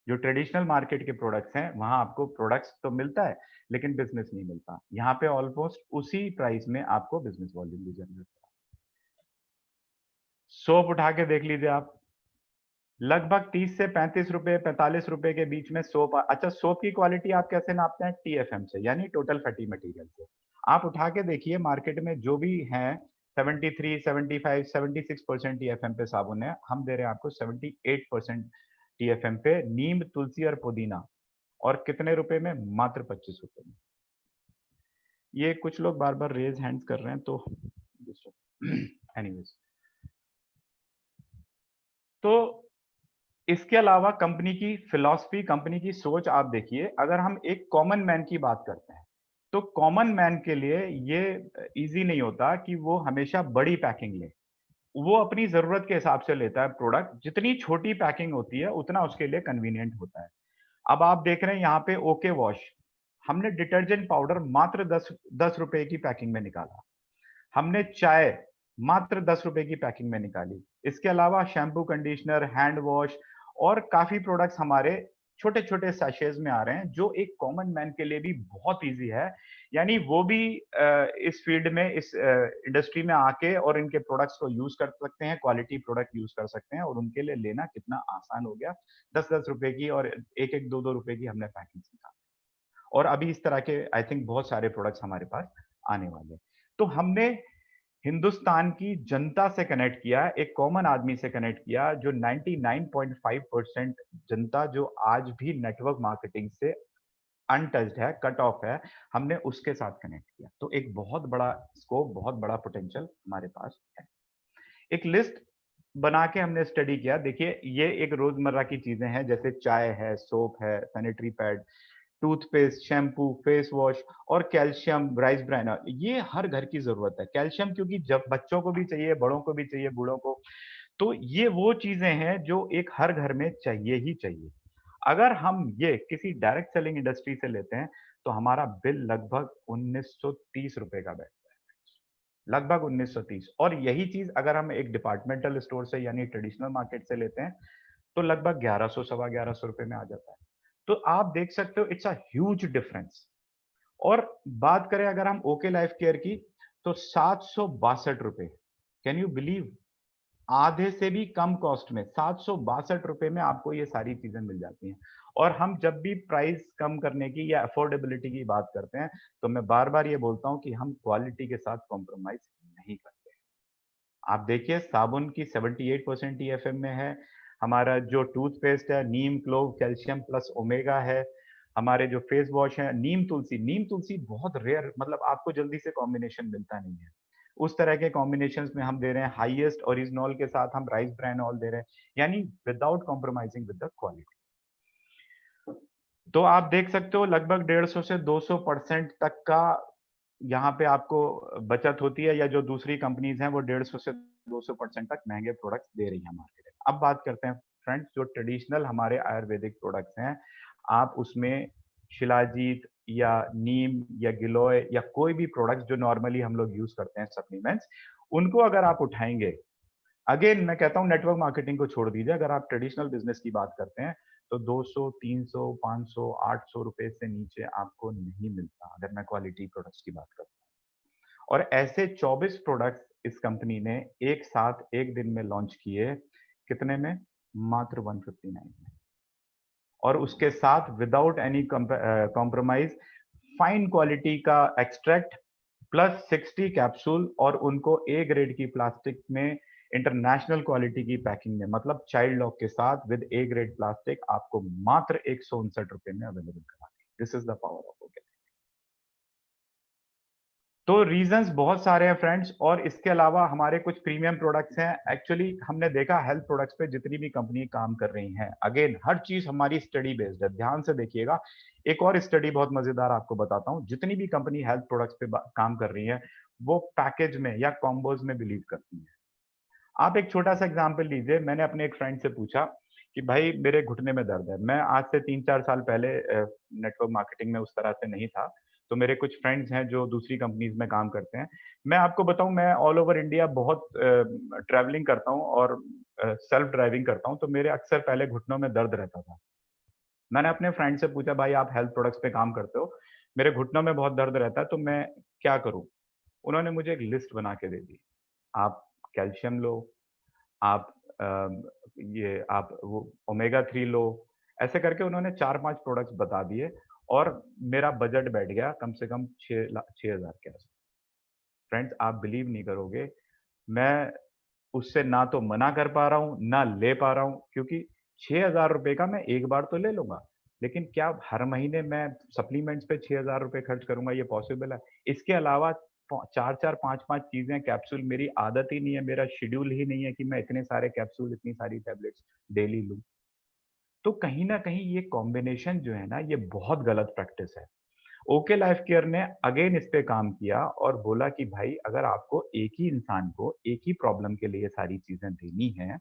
जो ट्रेडिशनल मार्केट के प्रोडक्ट्स हैं, वहां आपको प्रोडक्ट्स तो मिलता है लेकिन बिजनेस नहीं मिलता। यहाँ पे ऑलमोस्ट उसी प्राइस में आपको बिजनेस वॉल्यूम भी जनरेट होता है। सोप उठा के देख लीजिए आप, लगभग 30 से 35 रुपए, 45 रुपए के बीच में सोप। अच्छा, सोप की क्वालिटी आप कैसे नापते हैं? टीएफएम से, यानी टोटल फैटी मटेरियल से। आप उठा के देखिए मार्केट में जो भी हैं, 73, 75, 76% टीएफएम पे साबुन है, हम दे रहे हैं आपको 78% टीएफएम पे नीम, तुलसी और पुदीना। और कितने रुपए में? मात्र 25 रुपए में। ये कुछ लोग बार बार रेज हैंड्स कर रहे हैं, तो एनीवेज, तो इसके अलावा कंपनी की फिलॉसफी, कंपनी की सोच आप देखिए। अगर हम एक कॉमन मैन की बात करते हैं, तो कॉमन मैन के लिए ये इजी नहीं होता कि वो हमेशा बड़ी पैकिंग ले। वो अपनी जरूरत के हिसाब से लेता है प्रोडक्ट, जितनी छोटी पैकिंग होती है उतना उसके लिए कन्वीनियंट होता है। अब आप देख रहे हैं यहाँ पे ओके वॉश, हमने डिटर्जेंट पाउडर मात्र 10 रुपए की पैकिंग में निकाला। हमने चाय मात्र 10 रुपए की पैकिंग में निकाली। इसके अलावा शैम्पू, कंडीशनर, हैंड वॉश और काफी प्रोडक्ट्स हमारे छोटे छोटे सैशेज में आ रहे हैं, जो एक कॉमन मैन के लिए भी बहुत इजी है। यानी वो भी इस फील्ड में, इस इंडस्ट्री में आके और इनके प्रोडक्ट्स को यूज कर सकते हैं, क्वालिटी प्रोडक्ट यूज कर सकते हैं, और उनके लिए लेना कितना आसान हो गया। 10-10 रुपए की और 1-1, 2-2 रुपए की हमने पैकिंग निकाली। और अभी इस तरह के आई थिंक बहुत सारे प्रोडक्ट्स हमारे पास आने वाले हैं। तो हमने हिंदुस्तान की जनता से कनेक्ट किया, एक कॉमन आदमी से कनेक्ट किया, जो 99.5% जनता जो आज भी नेटवर्क मार्केटिंग से अनटच्ड है, कट ऑफ है, हमने उसके साथ कनेक्ट किया। तो एक बहुत बड़ा स्कोप, बहुत बड़ा पोटेंशियल हमारे पास है। एक लिस्ट बना के हमने स्टडी किया। देखिए, ये एक रोजमर्रा की चीजें हैं, जैसे चाय है, सोप है, sanitary pad, toothpaste, shampoo, face wash और कैल्शियम, राइस ब्रान। ये हर घर की जरूरत है। कैल्शियम क्योंकि जब बच्चों को भी चाहिए, बड़ों को भी चाहिए, बूढ़ों को, तो ये वो चीजें हैं जो एक हर घर में चाहिए ही चाहिए। अगर हम ये किसी डायरेक्ट सेलिंग इंडस्ट्री से लेते हैं, तो हमारा बिल लगभग 1930 रुपए का बैठता है, लगभग 1930। और यही चीज अगर हम एक डिपार्टमेंटल स्टोर से, यानी ट्रेडिशनल मार्केट से लेते हैं, तो लगभग 1100, सवा 1100 रुपए में आ जाता है। तो आप देख सकते हो, इट्स अ ह्यूज डिफरेंस। और बात करें अगर हम ओके लाइफ केयर की, तो 762 रुपए, कैन यू बिलीव? आधे से भी कम कॉस्ट में 762 रुपए में आपको ये सारी चीजें मिल जाती हैं। और हम जब भी प्राइस कम करने की या अफोर्डेबिलिटी की बात करते हैं, तो मैं बार बार ये बोलता हूँ कि हम क्वालिटी के साथ कॉम्प्रोमाइज नहीं करते। आप देखिए साबुन की 78% टीएफएम में है। हमारा जो टूथपेस्ट है नीम क्लोव कैल्शियम प्लस ओमेगा है। हमारे जो फेस वॉश है नीम तुलसी बहुत रेयर, मतलब आपको जल्दी से कॉम्बिनेशन मिलता नहीं है। उस तरह के कॉम्बिनेशंस में हम दे रहे हैं। हाईएस्ट ओरिजिनॉल के साथ हम राइस ब्रान ऑयल दे रहे हैं, यानी without compromising with the quality. तो आप देख सकते हो लगभग 150 से 200% तक का यहाँ पे आपको बचत होती है, या जो दूसरी कंपनीज हैं वो 150 से 200% तक महंगे प्रोडक्ट्स दे रही हैं मार्केट में। अब बात करते हैं फ्रेंड्स जो ट्रेडिशनल हमारे आयुर्वेदिक प्रोडक्ट्स हैं, आप उसमें शिलाजीत या नीम या गिलोय या कोई भी प्रोडक्ट्स जो नॉर्मली हम लोग यूज करते हैं सप्लीमेंट्स, उनको अगर आप उठाएंगे, अगेन मैं कहता हूँ नेटवर्क मार्केटिंग को छोड़ दीजिए, अगर आप ट्रेडिशनल बिजनेस की बात करते हैं तो 200, 300, 500, 800 रुपए से नीचे आपको नहीं मिलता, अगर मैं क्वालिटी प्रोडक्ट्स की बात करता हूँ। और ऐसे 24 प्रोडक्ट्स इस कंपनी ने एक साथ एक दिन में लॉन्च किए, कितने में? मात्र 159 में। और उसके साथ without any compromise fine quality का एक्सट्रैक्ट प्लस 60 कैप्सूल, और उनको ए ग्रेड की प्लास्टिक में इंटरनेशनल क्वालिटी की पैकिंग में, मतलब चाइल्ड लॉक के साथ विद ए ग्रेड प्लास्टिक आपको मात्र 159 रुपए में अवेलेबल करा दी। This is the power of okay. तो रीजंस बहुत सारे हैं फ्रेंड्स, और इसके अलावा हमारे कुछ प्रीमियम प्रोडक्ट्स हैं। एक्चुअली हमने देखा हेल्थ प्रोडक्ट्स पे जितनी भी कंपनी काम कर रही हैं, अगेन हर चीज हमारी स्टडी बेस्ड है, ध्यान से देखिएगा। एक और स्टडी बहुत मजेदार आपको बताता हूँ, जितनी भी कंपनी हेल्थ प्रोडक्ट्स पे काम कर रही है वो पैकेज में या कॉम्बोज में बिलीव करती है। आप एक छोटा सा एग्जाम्पल लीजिए, मैंने अपने एक फ्रेंड से पूछा कि भाई मेरे घुटने में दर्द है। मैं आज से 3-4 साल पहले नेटवर्क मार्केटिंग में उस तरह से नहीं था, तो मेरे कुछ फ्रेंड्स हैं जो दूसरी कंपनीज में काम करते हैं। मैं आपको बताऊं, मैं ऑल ओवर इंडिया बहुत ट्रैवलिंग करता हूं और सेल्फ ड्राइविंग करता हूं, तो मेरे अक्सर पहले घुटनों में दर्द रहता था। मैंने अपने फ्रेंड से पूछा, भाई आप हेल्थ प्रोडक्ट्स पे काम करते हो, मेरे घुटनों में बहुत दर्द रहता है, तो मैं क्या करूं? उन्होंने मुझे एक लिस्ट बना के दे दी। आप कैल्शियम लो, आप ये आप वो ओमेगा 3 लो, ऐसे करके उन्होंने 4-5 प्रोडक्ट्स बता दिए, और मेरा बजट बैठ गया कम से कम 6,000 के आसपास। फ्रेंड्स आप बिलीव नहीं करोगे, मैं उससे ना तो मना कर पा रहा हूँ, ना ले पा रहा हूँ, क्योंकि 6,000 रुपए का मैं एक बार तो ले लूँगा, लेकिन क्या हर महीने मैं सप्लीमेंट्स पे 6,000 रुपए खर्च करूँगा, ये पॉसिबल है? इसके अलावा 4-4, 5-5 चीज़ें कैप्सूल मेरी आदत ही नहीं है, मेरा शेड्यूल ही नहीं है कि मैं इतने सारे कैप्सूल, इतनी सारी टैबलेट्स डेली लूँ। तो कहीं न कहीं ये कॉम्बिनेशन जो है ना, ये बहुत गलत प्रैक्टिस है। ओके लाइफ केयर ने अगेन इस पे काम किया और बोला कि भाई अगर आपको एक ही इंसान को एक ही प्रॉब्लम के लिए सारी चीजें देनी है,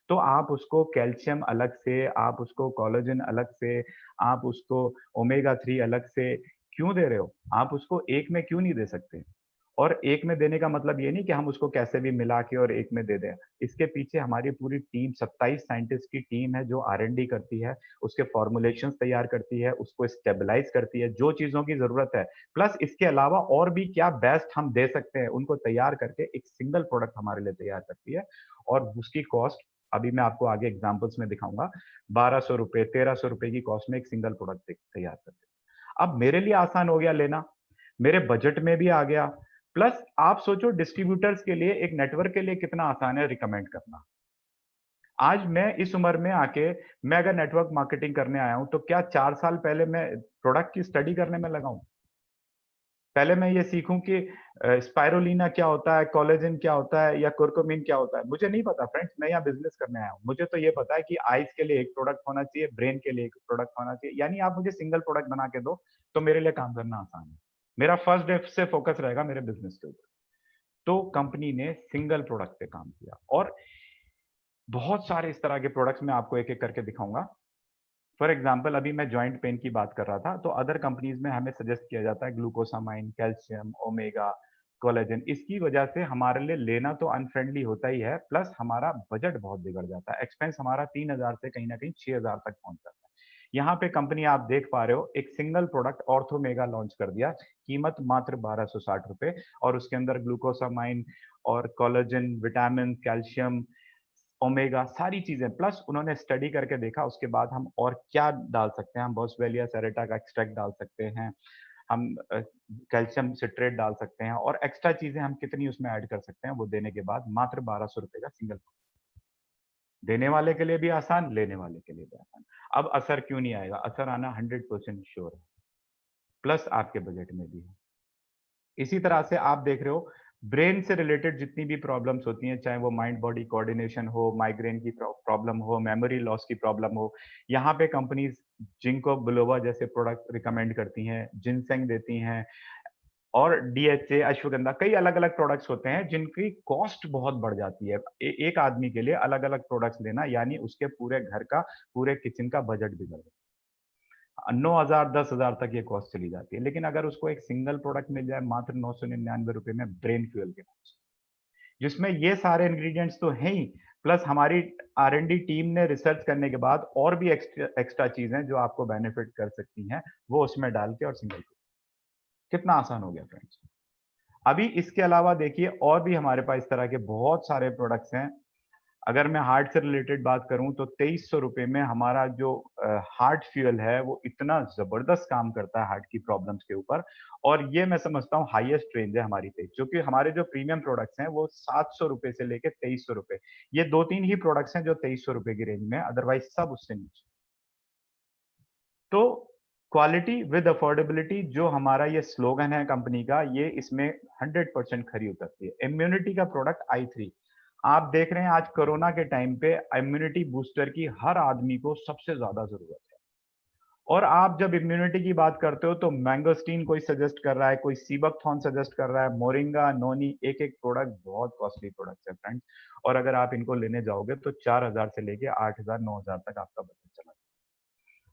तो आप उसको कैल्शियम अलग से, आप उसको कोलेजन अलग से, आप उसको ओमेगा 3 अलग से क्यों दे रहे हो? आप उसको एक में क्यों नहीं दे सकते? और एक में देने का मतलब ये नहीं कि हम उसको कैसे भी मिला के और एक में दे दें। इसके पीछे हमारी पूरी टीम 27 साइंटिस्ट की टीम है जो आर-एन-डी करती है, उसके फॉर्मुलेशंस तैयार करती है, उसको स्टेबलाइज़ करती है, जो चीज़ों की ज़रूरत है। प्लस इसके अलावा और भी क्या बेस्ट हम दे सकते हैं, उनको तैयार करके एक सिंगल प्रोडक्ट हमारे लिए तैयार करती है, और उसकी कॉस्ट अभी मैं आपको आगे एग्ज़ाम्पल्स में दिखाऊँगा। ₹1,200 ₹1,300 की कॉस्ट में एक सिंगल प्रोडक्ट तैयार करते हैं। अब मेरे लिए आसान हो गया लेना, मेरे बजट में भी आ गया, प्लस आप सोचो डिस्ट्रीब्यूटर्स के लिए, एक नेटवर्क के लिए कितना आसान है रिकमेंड करना। आज मैं इस उम्र में आके मैं अगर नेटवर्क मार्केटिंग करने आया हूँ, तो क्या 4 साल पहले मैं प्रोडक्ट की स्टडी करने में लगा हूँ? पहले मैं ये सीखूँ कि स्पाइरुलिना क्या होता है, कोलेजन क्या होता है या कुरकुमिन क्या होता है? मुझे नहीं पता फ्रेंड्स, मैं यहाँ बिज़नेस करने आया हूँ। मुझे तो ये पता है कि आइज़ के लिए एक प्रोडक्ट होना चाहिए, ब्रेन के लिए एक प्रोडक्ट होना चाहिए। यानी आप मुझे सिंगल प्रोडक्ट बना के दो, तो मेरे लिए काम करना आसान है। मेरा फर्स्ट डे से फोकस रहेगा मेरे बिज़नेस के ऊपर। तो कंपनी ने सिंगल प्रोडक्ट पे काम किया, और बहुत सारे इस तरह के प्रोडक्ट्स मैं आपको एक-एक करके दिखाऊँगा। फॉर एग्जांपल अभी मैं जॉइंट पेन की बात कर रहा था, तो अदर कंपनीज़ में हमें सजेस्ट किया जाता है ग्लूकोसामाइन, कैल्शियम, ओमेगा, कोलेजन। इसकी वजह से हमारे लिए लेना तो अनफ्रेंडली होता ही है, प्लस हमारा बजट बहुत बिगड़ जाता है। एक्सपेंस हमारा 3,000 से कहीं न कहीं 6,000 तक पहुँच जाता है। यहाँ पे कंपनी आप देख पा रहे हो, एक सिंगल प्रोडक्ट ऑर्थोमेगा लॉन्च कर दिया, कीमत मात्र 1260 रुपए, और उसके अंदर ग्लूकोसामाइन और कोलेजन, विटामिन, कैल्शियम, ओमेगा, सारी चीजें, प्लस उन्होंने स्टडी करके देखा उसके बाद हम और क्या डाल सकते हैं। हम बॉस्वेलिया सेरेटा का एक्सट्रैक्ट डाल सकते हैं, हम कैल्शियम सिट्रेट डाल सकते हैं, और एक्स्ट्रा चीजें हम कितनी उसमें ऐड कर सकते हैं, वो देने के बाद मात्र 1200 रुपए का सिंगल। देने वाले के लिए भी आसान, लेने वाले के लिए भी आसान। अब असर क्यों नहीं आएगा? असर आना 100% श्योर है, प्लस आपके बजट में भी है। इसी तरह से आप देख रहे हो, ब्रेन से रिलेटेड जितनी भी प्रॉब्लम्स होती हैं, चाहे वो माइंड बॉडी कोऑर्डिनेशन हो, माइग्रेन की प्रॉब्लम हो, मेमोरी लॉस की प्रॉब्लम हो, यहाँ पे कंपनीज जिंको बिलोबा जैसे प्रोडक्ट रिकमेंड करती हैं, जिनसेंग देती हैं, और डीएचए, अश्वगंधा, कई अलग अलग प्रोडक्ट्स होते हैं जिनकी कॉस्ट बहुत बढ़ जाती है। एक आदमी के लिए अलग अलग प्रोडक्ट्स लेना यानी उसके पूरे घर का, पूरे किचन का बजट बिगड़ जाता है। 9,000 10,000 तक ये कॉस्ट चली जाती है, लेकिन अगर उसको एक सिंगल प्रोडक्ट मिल जाए मात्र 999 रुपए में, ब्रेन फ्यूल के नाम से, जिसमें ये सारे इंग्रेडिएंट्स तो हैं ही, प्लस हमारी आर&डी टीम ने रिसर्च करने के बाद और भी एक्स्ट्रा एक्स्ट्रा चीजें जो आपको बेनिफिट कर सकती हैं, वो उसमें डाल के, और सिंगल, कितना आसान हो गया फ्रेंड्स। अभी इसके अलावा देखिए और भी हमारे पास इस तरह के बहुत सारे प्रोडक्ट्स हैं। अगर मैं हार्ट से रिलेटेड बात करूं तो 2300 रुपए में हमारा जो हार्ट फ्यूल है वो इतना जबरदस्त काम करता है हार्ट की प्रॉब्लम्स के ऊपर, और ये मैं समझता हूँ हाईएस्ट रेंज है हमारी पे, क्योंकि हमारे जो प्रीमियम प्रोडक्ट्स हैं वो 700 रुपए से लेके 2300 रुपए, ये दो तीन ही प्रोडक्ट्स हैं जो 2300 रुपए की रेंज में, अदरवाइज सब उससे नीचे। तो क्वालिटी विद अफोर्डेबिलिटी जो हमारा ये स्लोगन है कंपनी का, ये इसमें 100% खरी उतरती है। इम्यूनिटी का प्रोडक्ट i3, आप देख रहे हैं आज कोरोना के टाइम पे इम्यूनिटी बूस्टर की हर आदमी को सबसे ज्यादा जरूरत है, और आप जब इम्यूनिटी की बात करते हो तो मैंगोस्टीन कोई सजेस्ट कर रहा है, कोई सीबकथॉर्न सजेस्ट कर रहा है, मोरिंगा, नोनी, एक एक प्रोडक्ट बहुत कॉस्टली प्रोडक्ट्स है फ्रेंड्स, और अगर आप इनको लेने जाओगे तो 4,000 से लेके 8,000 9,000 तक आपका बजट चला,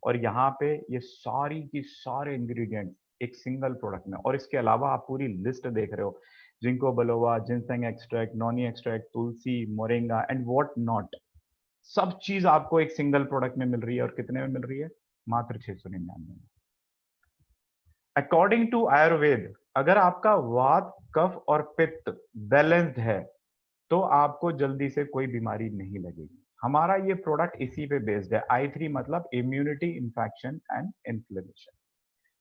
और यहाँ पे ये सारी की सारे इंग्रेडिएंट एक सिंगल प्रोडक्ट में, और इसके अलावा आप पूरी लिस्ट देख रहे हो, ginkgo biloba, ginseng extract, noni extract, tulsi, moringa and what not, सब चीज आपको एक सिंगल प्रोडक्ट में मिल रही है, और कितने में मिल रही है? मात्र 699 में। अकॉर्डिंग टू आयुर्वेद, अगर आपका वात, कफ और पित्त बैलेंस्ड है तो आपको जल्दी से कोई बीमारी नहीं लगेगी। हमारा ये प्रोडक्ट इसी पे बेस्ड है। i3 मतलब इम्यूनिटी, इन्फेक्शन एंड इन्फ्लेमेशन।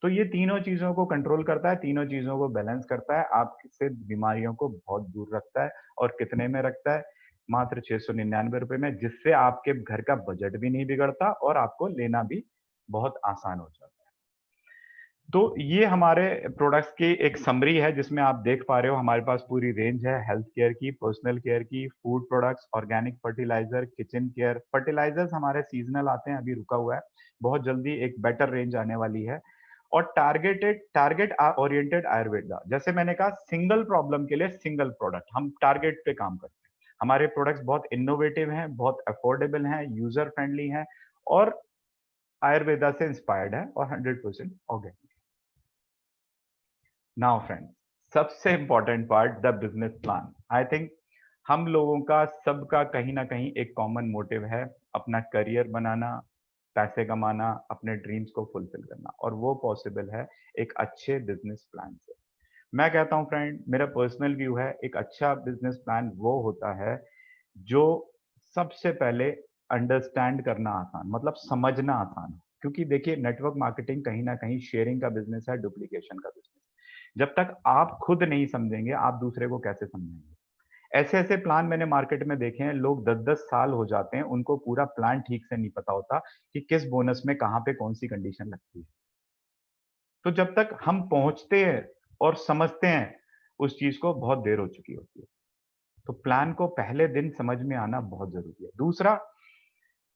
तो ये तीनों चीजों को कंट्रोल करता है, तीनों चीजों को बैलेंस करता है, आपसे बीमारियों को बहुत दूर रखता है, और कितने में रखता है? मात्र 699 रुपए में, जिससे आपके घर का बजट भी नहीं बिगड़ता और आपको लेना भी बहुत आसान हो जाता है। तो ये हमारे प्रोडक्ट्स की एक समरी है जिसमें आप देख पा रहे हो हमारे पास पूरी रेंज है हेल्थ केयर की, पर्सनल केयर की, food products, organic fertiliser, kitchen care. Fertilisers हमारे सीजनल आते हैं, अभी रुका हुआ है, बहुत जल्दी एक बेटर रेंज आने वाली है। और टारगेट ओरिएंटेड आयुर्वेदा, जैसे मैंने कहा सिंगल प्रॉब्लम के लिए सिंगल प्रोडक्ट, हम टारगेट पे काम करते हैं। हमारे प्रोडक्ट्स बहुत इनोवेटिव हैं, बहुत अफोर्डेबल हैं, यूजर फ्रेंडली हैं, और आयुर्वेदा से इंस्पायर्ड है, और 100% ऑर्गेनिक। नाउ फ्रेंड्स, सबसे important part, the business plan. I think हम लोगों का सबका कहीं ना कहीं एक कॉमन मोटिव है, अपना करियर बनाना, पैसे कमाना, अपने ड्रीम्स को फुलफिल करना, और वो पॉसिबल है एक अच्छे बिजनेस प्लान से। मैं कहता हूँ फ्रेंड, मेरा पर्सनल व्यू है, एक अच्छा बिजनेस प्लान वो होता है जो सबसे पहले अंडरस्टैंड करना आसान, मतलब समझना आसान हो। क्योंकि देखिए नेटवर्क मार्केटिंग कहीं ना कहीं शेयरिंग का बिजनेस है, डुप्लीकेशन का बिजनेस। जब तक आप खुद नहीं समझेंगे, आप दूसरे को कैसे समझेंगे? ऐसे ऐसे प्लान मैंने मार्केट में देखे हैं, लोग 10-10 साल हो जाते हैं, उनको पूरा प्लान ठीक से नहीं पता होता कि किस बोनस में कहाँ पे कौन सी कंडीशन लगती है। तो जब तक हम पहुंचते हैं और समझते हैं उस चीज को, बहुत देर हो चुकी होती है। तो प्लान को पहले दिन समझ में आना बहुत जरूरी है। दूसरा,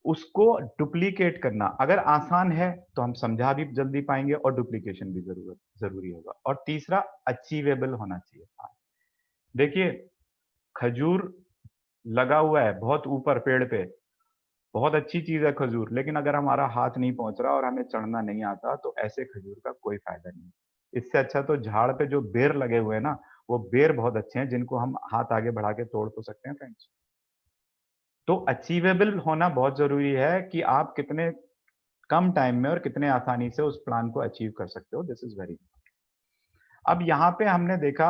उसको डुप्लीकेट करना अगर आसान है तो हम समझा भी जल्दी पाएंगे, और डुप्लीकेशन भी जरूरी होगा। और तीसरा, अचीवेबल होना चाहिए। देखिए, खजूर लगा हुआ है बहुत ऊपर पेड़ पे, बहुत अच्छी चीज है खजूर, लेकिन अगर हमारा हाथ नहीं पहुंच रहा और हमें चढ़ना नहीं आता तो ऐसे खजूर का कोई फायदा नहीं। इससे अच्छा तो झाड़ पे जो बेर लगे हुए हैं ना, वो बेर बहुत अच्छे हैं, जिनको हम हाथ आगे बढ़ा के तोड़ तो सकते हैं फ्रेंड्स। तो अचीवेबल होना बहुत जरूरी है कि आप कितने कम टाइम में और कितने आसानी से उस प्लान को अचीव कर सकते हो, दिस इज वेरी। अब यहाँ पे हमने देखा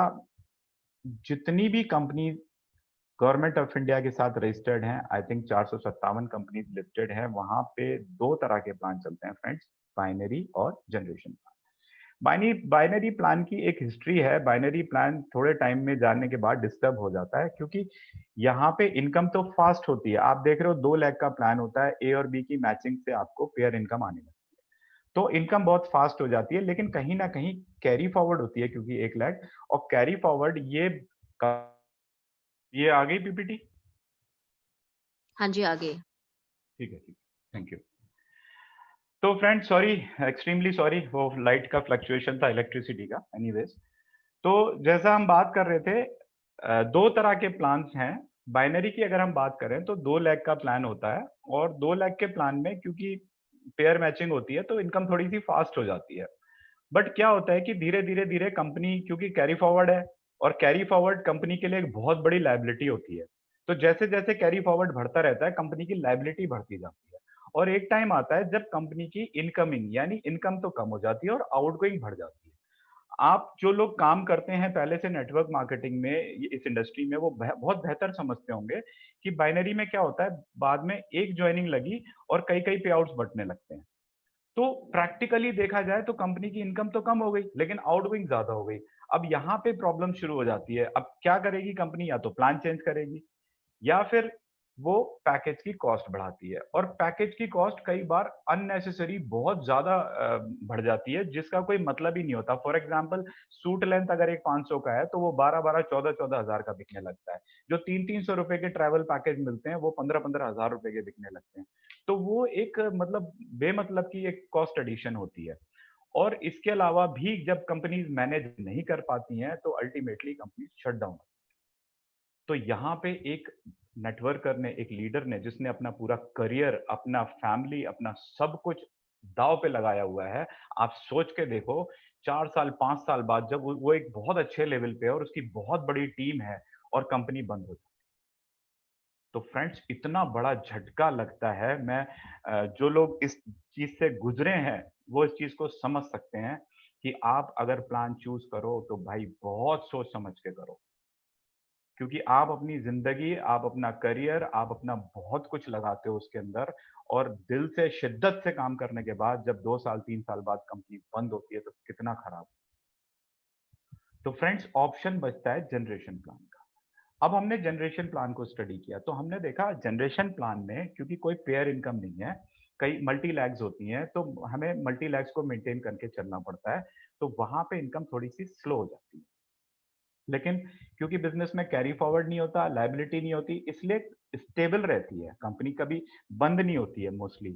जितनी भी कंपनी गवर्नमेंट ऑफ इंडिया के साथ रजिस्टर्ड हैं, आई थिंक 457 कंपनीज लिस्टेड है, वहां पे दो तरह के प्लान चलते हैं फ्रेंड्स, बाइनरी और जनरेशन प्लान। बाइनरी प्लान की एक हिस्ट्री है। बाइनरी प्लान थोड़े टाइम में जानने के बाद डिस्टर्ब हो जाता है, क्योंकि यहाँ पे इनकम तो फास्ट होती है। आप देख रहे हो 2 लाख का प्लान होता है, ए और बी की मैचिंग से आपको पेयर इनकम आने लगती है, तो इनकम बहुत फास्ट हो जाती है। लेकिन कहीं ना कहीं कैरी फॉरवर्ड होती है, क्योंकि 1 लाख और कैरी फॉरवर्ड ये आ गई पीपीटी। हाँ जी, आगे। ठीक है, ठीक, थैंक यू। तो फ्रेंड सॉरी, एक्सट्रीमली सॉरी, वो लाइट का फ्लक्चुएशन था, इलेक्ट्रिसिटी का। एनीवेज, तो जैसा हम बात कर रहे थे, दो तरह के प्लान्स हैं। बाइनरी की अगर हम बात करें तो 2 लाख का प्लान होता है, और 2 लाख के प्लान में क्योंकि पेयर मैचिंग होती है तो इनकम थोड़ी सी फास्ट हो जाती है। बट क्या होता है कि धीरे धीरे धीरे कंपनी, क्योंकि कैरी फॉरवर्ड है, और कैरी फॉरवर्ड कंपनी के लिए एक बहुत बड़ी लायबिलिटी होती है, तो जैसे जैसे कैरी फॉरवर्ड बढ़ता रहता है कंपनी की लायबिलिटी बढ़ती जाती है, और एक टाइम आता है जब कंपनी की इनकमिंग यानी इनकम तो कम हो जाती है और आउटगोइंग बढ़ जाती है। आप जो लोग काम करते हैं पहले से नेटवर्क मार्केटिंग में, इस इंडस्ट्री में, वो बहुत बेहतर समझते होंगे कि बाइनरी में क्या होता है, बाद में एक ज्वाइनिंग लगी और कई कई पे आउट्स बंटने लगते हैं। तो प्रैक्टिकली देखा जाए तो कंपनी की इनकम तो कम हो गई, लेकिन आउटगोइंग ज्यादा हो गई। अब यहाँ पे प्रॉब्लम शुरू हो जाती है। अब क्या करेगी कंपनी, या तो प्लान चेंज करेगी, या फिर वो पैकेज की कॉस्ट बढ़ाती है, और पैकेज की कॉस्ट कई बार अननेसेसरी बहुत ज्यादा बढ़ जाती है, जिसका कोई मतलब ही नहीं होता। फॉर एग्जांपल, सूट लेंथ अगर एक 500 का है तो वो 12-12, 14-14 हजार का बिकने लगता है। जो 300-300 रुपए के ट्रैवल पैकेज मिलते हैं वो 15-15 हजार रुपए के बिकने लगते हैं। तो वो एक मतलब बेमतलब की एक कॉस्ट एडिशन होती है। और इसके अलावा भी जब कंपनीज मैनेज नहीं कर पाती हैं तो अल्टीमेटली कंपनी शट डाउन। तो यहाँ पे एक नेटवर्कर ने, एक लीडर ने, जिसने अपना पूरा करियर, अपना फैमिली, अपना सब कुछ दांव पे लगाया हुआ है, आप सोच के देखो, 4 साल 5 साल बाद जब वो एक बहुत अच्छे लेवल पे है और उसकी बहुत बड़ी टीम है और कंपनी बंद हो जाती है, तो फ्रेंड्स इतना बड़ा झटका लगता है। मैं जो लोग इस चीज से गुजरे हैं वो इस चीज को समझ सकते हैं कि आप अगर प्लान चूज करो तो भाई बहुत सोच समझ के करो, क्योंकि आप अपनी जिंदगी, आप अपना करियर, आप अपना बहुत कुछ लगाते हो उसके अंदर, और दिल से शिद्दत से काम करने के बाद जब 2 साल 3 साल बाद कंपनी बंद होती है तो कितना खराब। तो फ्रेंड्स ऑप्शन बचता है जनरेशन प्लान का। अब हमने जनरेशन प्लान को स्टडी किया तो हमने देखा जनरेशन प्लान में क्योंकि कोई पेयर इनकम नहीं है, कई मल्टी लैग्स होती हैं, तो हमें मल्टी लैग्स को मेंटेन करके चलना पड़ता है, तो वहां पे इनकम थोड़ी सी स्लो हो जाती है। लेकिन क्योंकि बिजनेस में कैरी फॉरवर्ड नहीं होता, लायबिलिटी नहीं होती, इसलिए स्टेबल रहती है कंपनी, कभी बंद नहीं होती है मोस्टली।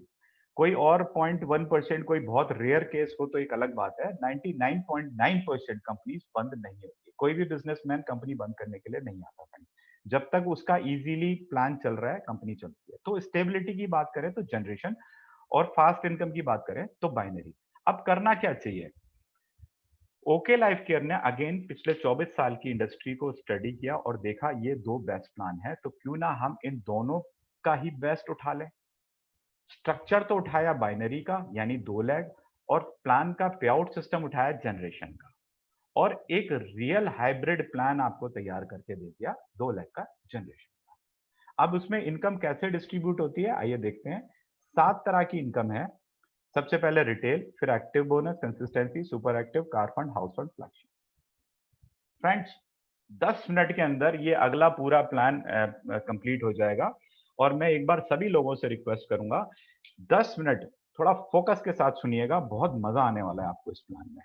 कोई और 0.1% कोई बहुत रेयर केस हो तो एक अलग बात है, 99.9% कंपनीज बंद नहीं होती। कोई भी बिजनेसमैन कंपनी बंद करने के लिए नहीं आता फ्रेंड, जब तक उसका इजीली प्लान चल रहा है कंपनी चलती है। तो स्टेबिलिटी की बात करें तो जनरेशन, और फास्ट इनकम की बात करें तो बाइनरी। अब करना क्या चाहिए? ओके लाइफ केयर ने अगेन पिछले 24 साल की इंडस्ट्री को स्टडी किया और देखा ये दो बेस्ट प्लान है, तो क्यों ना हम इन दोनों का ही बेस्ट उठा लें। स्ट्रक्चर तो उठाया बाइनरी का यानी 2 लाख, और प्लान का पे आउट सिस्टम उठाया जनरेशन का, और एक रियल हाइब्रिड प्लान आपको तैयार करके दे दिया 2 लाख का जनरेशन का। अब उसमें इनकम कैसे डिस्ट्रीब्यूट होती है आइए देखते हैं। 7 तरह की इनकम है। सबसे पहले रिटेल, फिर active bonus, consistency, super active, car fund, house fund, flagship. Friends 10 minute के अंदर ये अगला पूरा प्लान कंप्लीट हो जाएगा, और मैं एक बार सभी लोगों से रिक्वेस्ट करूंगा 10 मिनट थोड़ा फोकस के साथ सुनिएगा, बहुत मजा आने वाला है आपको इस प्लान में।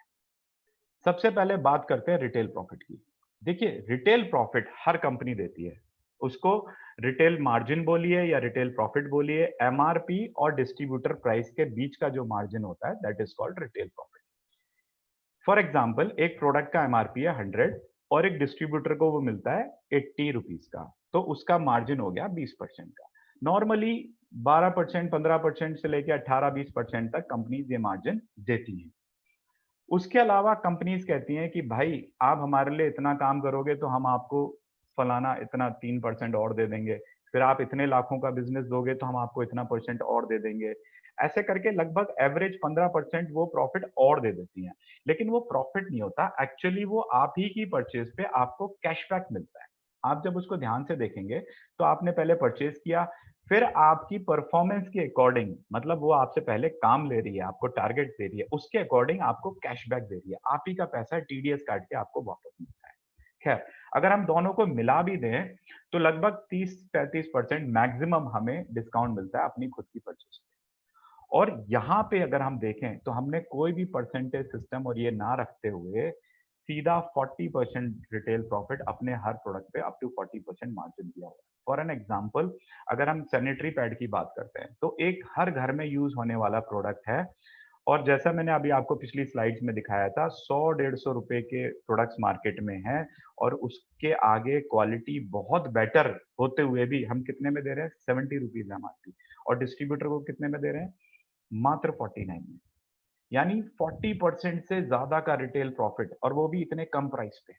सबसे पहले बात करते हैं रिटेल प्रॉफिट की। देखिए रिटेल प्रॉफिट हर कंपनी देती है, उसको रिटेल मार्जिन बोलिए या रिटेल प्रॉफिट बोलिए, एमआरपी और डिस्ट्रीब्यूटर प्राइस के बीच का जो मार्जिन होता है that is called retail profit. For example एक प्रोडक्ट का एमआरपी है 100 और एक डिस्ट्रीब्यूटर को वो मिलता है 80 रुपीज का, तो उसका मार्जिन हो गया 20% का। नॉर्मली 12%, 15% से लेकर 18-20% तक कंपनीज ये मार्जिन देती हैं। उसके अलावा कंपनीज कहती हैं कि भाई आप हमारे लिए इतना काम करोगे तो हम आपको फलाना इतना 3% और दे देंगे, फिर आप इतने लाखों का बिजनेस दोगे तो हम आपको इतना परसेंट और दे देंगे। ऐसे करके लगभग एवरेज 15% वो प्रॉफिट और दे देती हैं। लेकिन वो प्रॉफिट नहीं होता, एक्चुअली वो आप ही की परचेज पे आपको कैशबैक मिलता है। आप जब उसको ध्यान से देखेंगे तो आपने पहले परचेज किया, फिर आपकी परफॉर्मेंस के अकॉर्डिंग, मतलब वो आपसे पहले काम ले रही है, आपको टारगेट दे रही है, उसके अकॉर्डिंग आपको कैशबैक दे रही है, आप ही का पैसा टीडीएस काट के आपको वापस मिलता है। खैर, अगर हम दोनों को मिला भी दें तो लगभग 30-35% मैक्सिमम हमें डिस्काउंट मिलता है अपनी खुद की परचेज पे। और यहाँ पे अगर हम देखें तो हमने कोई भी परसेंटेज सिस्टम और ये ना रखते हुए सीधा 40% रिटेल प्रॉफिट अपने हर प्रोडक्ट पे अप टू 40% मार्जिन दिया हुआ है। फॉर एन एग्जांपल, अगर हम सैनिटरी पैड की बात करते हैं तो एक हर घर में यूज होने वाला प्रोडक्ट है, और जैसा मैंने अभी आपको पिछली स्लाइड्स में दिखाया था, 100-150 रुपए के प्रोडक्ट्स मार्केट में हैं, और उसके आगे क्वालिटी बहुत बेटर होते हुए भी हम कितने में दे रहे हैं? 70 रुपीज एमआरपी, और डिस्ट्रीब्यूटर को कितने में दे रहे हैं? मात्र 49 में। यानी 40% से ज्यादा का रिटेल प्रॉफिट, और वो भी इतने कम प्राइस पे।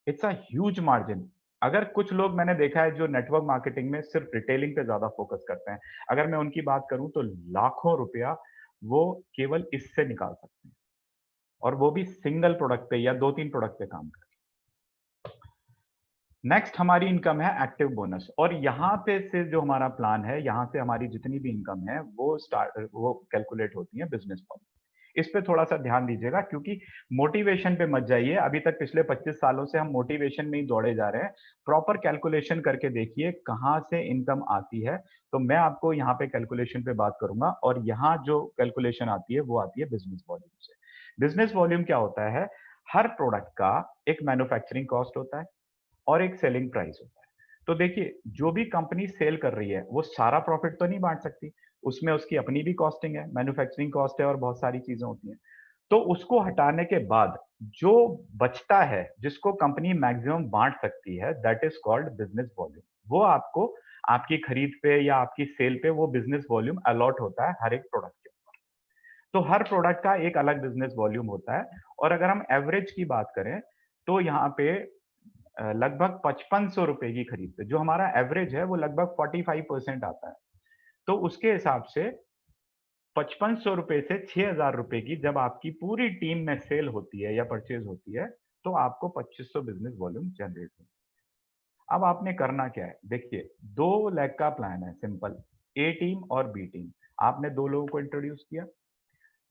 It's a huge margin. अगर कुछ लोग मैंने देखा है जो नेटवर्क मार्केटिंग में सिर्फ रिटेलिंग पे ज्यादा फोकस करते हैं, अगर मैं उनकी बात करूं तो लाखों रुपया वो केवल इससे निकाल सकते हैं, और वो भी सिंगल प्रोडक्ट पे या 2-3 प्रोडक्ट पे काम कर। नेक्स्ट हमारी इनकम है एक्टिव बोनस, और यहाँ पे से जो हमारा प्लान है, यहाँ से हमारी जितनी भी इनकम है वो कैलकुलेट होती है बिजनेस पर। इस पे थोड़ा सा ध्यान दीजिएगा, क्योंकि मोटिवेशन पे मत जाइए। अभी तक पिछले 25 सालों से हम मोटिवेशन में ही दौड़े जा रहे हैं। प्रॉपर कैलकुलेशन करके देखिए कहाँ से इनकम आती है। तो मैं आपको यहाँ पे कैलकुलेशन पे बात करूंगा, और यहाँ जो कैलकुलेशन आती है वो आती है बिजनेस वॉल्यूम से। बिजनेस वॉल्यूम क्या होता है? हर प्रोडक्ट का एक मैन्युफैक्चरिंग कॉस्ट होता है और एक सेलिंग प्राइस होता है। तो देखिए, जो भी कंपनी सेल कर रही है वो सारा प्रॉफिट तो नहीं बांट सकती, उसमें उसकी अपनी भी कॉस्टिंग है, मैन्युफैक्चरिंग कॉस्ट है, और बहुत सारी चीजें होती हैं। तो उसको हटाने के बाद जो बचता है, जिसको कंपनी मैक्सिमम बांट सकती है, that is called business volume. वो आपको आपकी खरीद पे या आपकी सेल पे वो बिजनेस वॉल्यूम अलॉट होता है हर एक प्रोडक्ट के ऊपर। तो हर प्रोडक्ट का एक अलग बिजनेस वॉल्यूम होता है। और अगर हम एवरेज की बात करें तो यहाँ पे लगभग 5500 रुपए की खरीद पे जो हमारा एवरेज है वो लगभग 45% आता है। तो उसके हिसाब से 5500 रुपए से 6000 रुपए की जब आपकी पूरी टीम में सेल होती है या परचेज होती है, तो आपको 2500 बिजनेस वॉल्यूम जनरेट होता है। अब आपने करना क्या है? देखिए, 2 लेग का प्लान है, सिंपल। ए टीम और बी टीम। आपने 2 लोगों को इंट्रोड्यूस किया,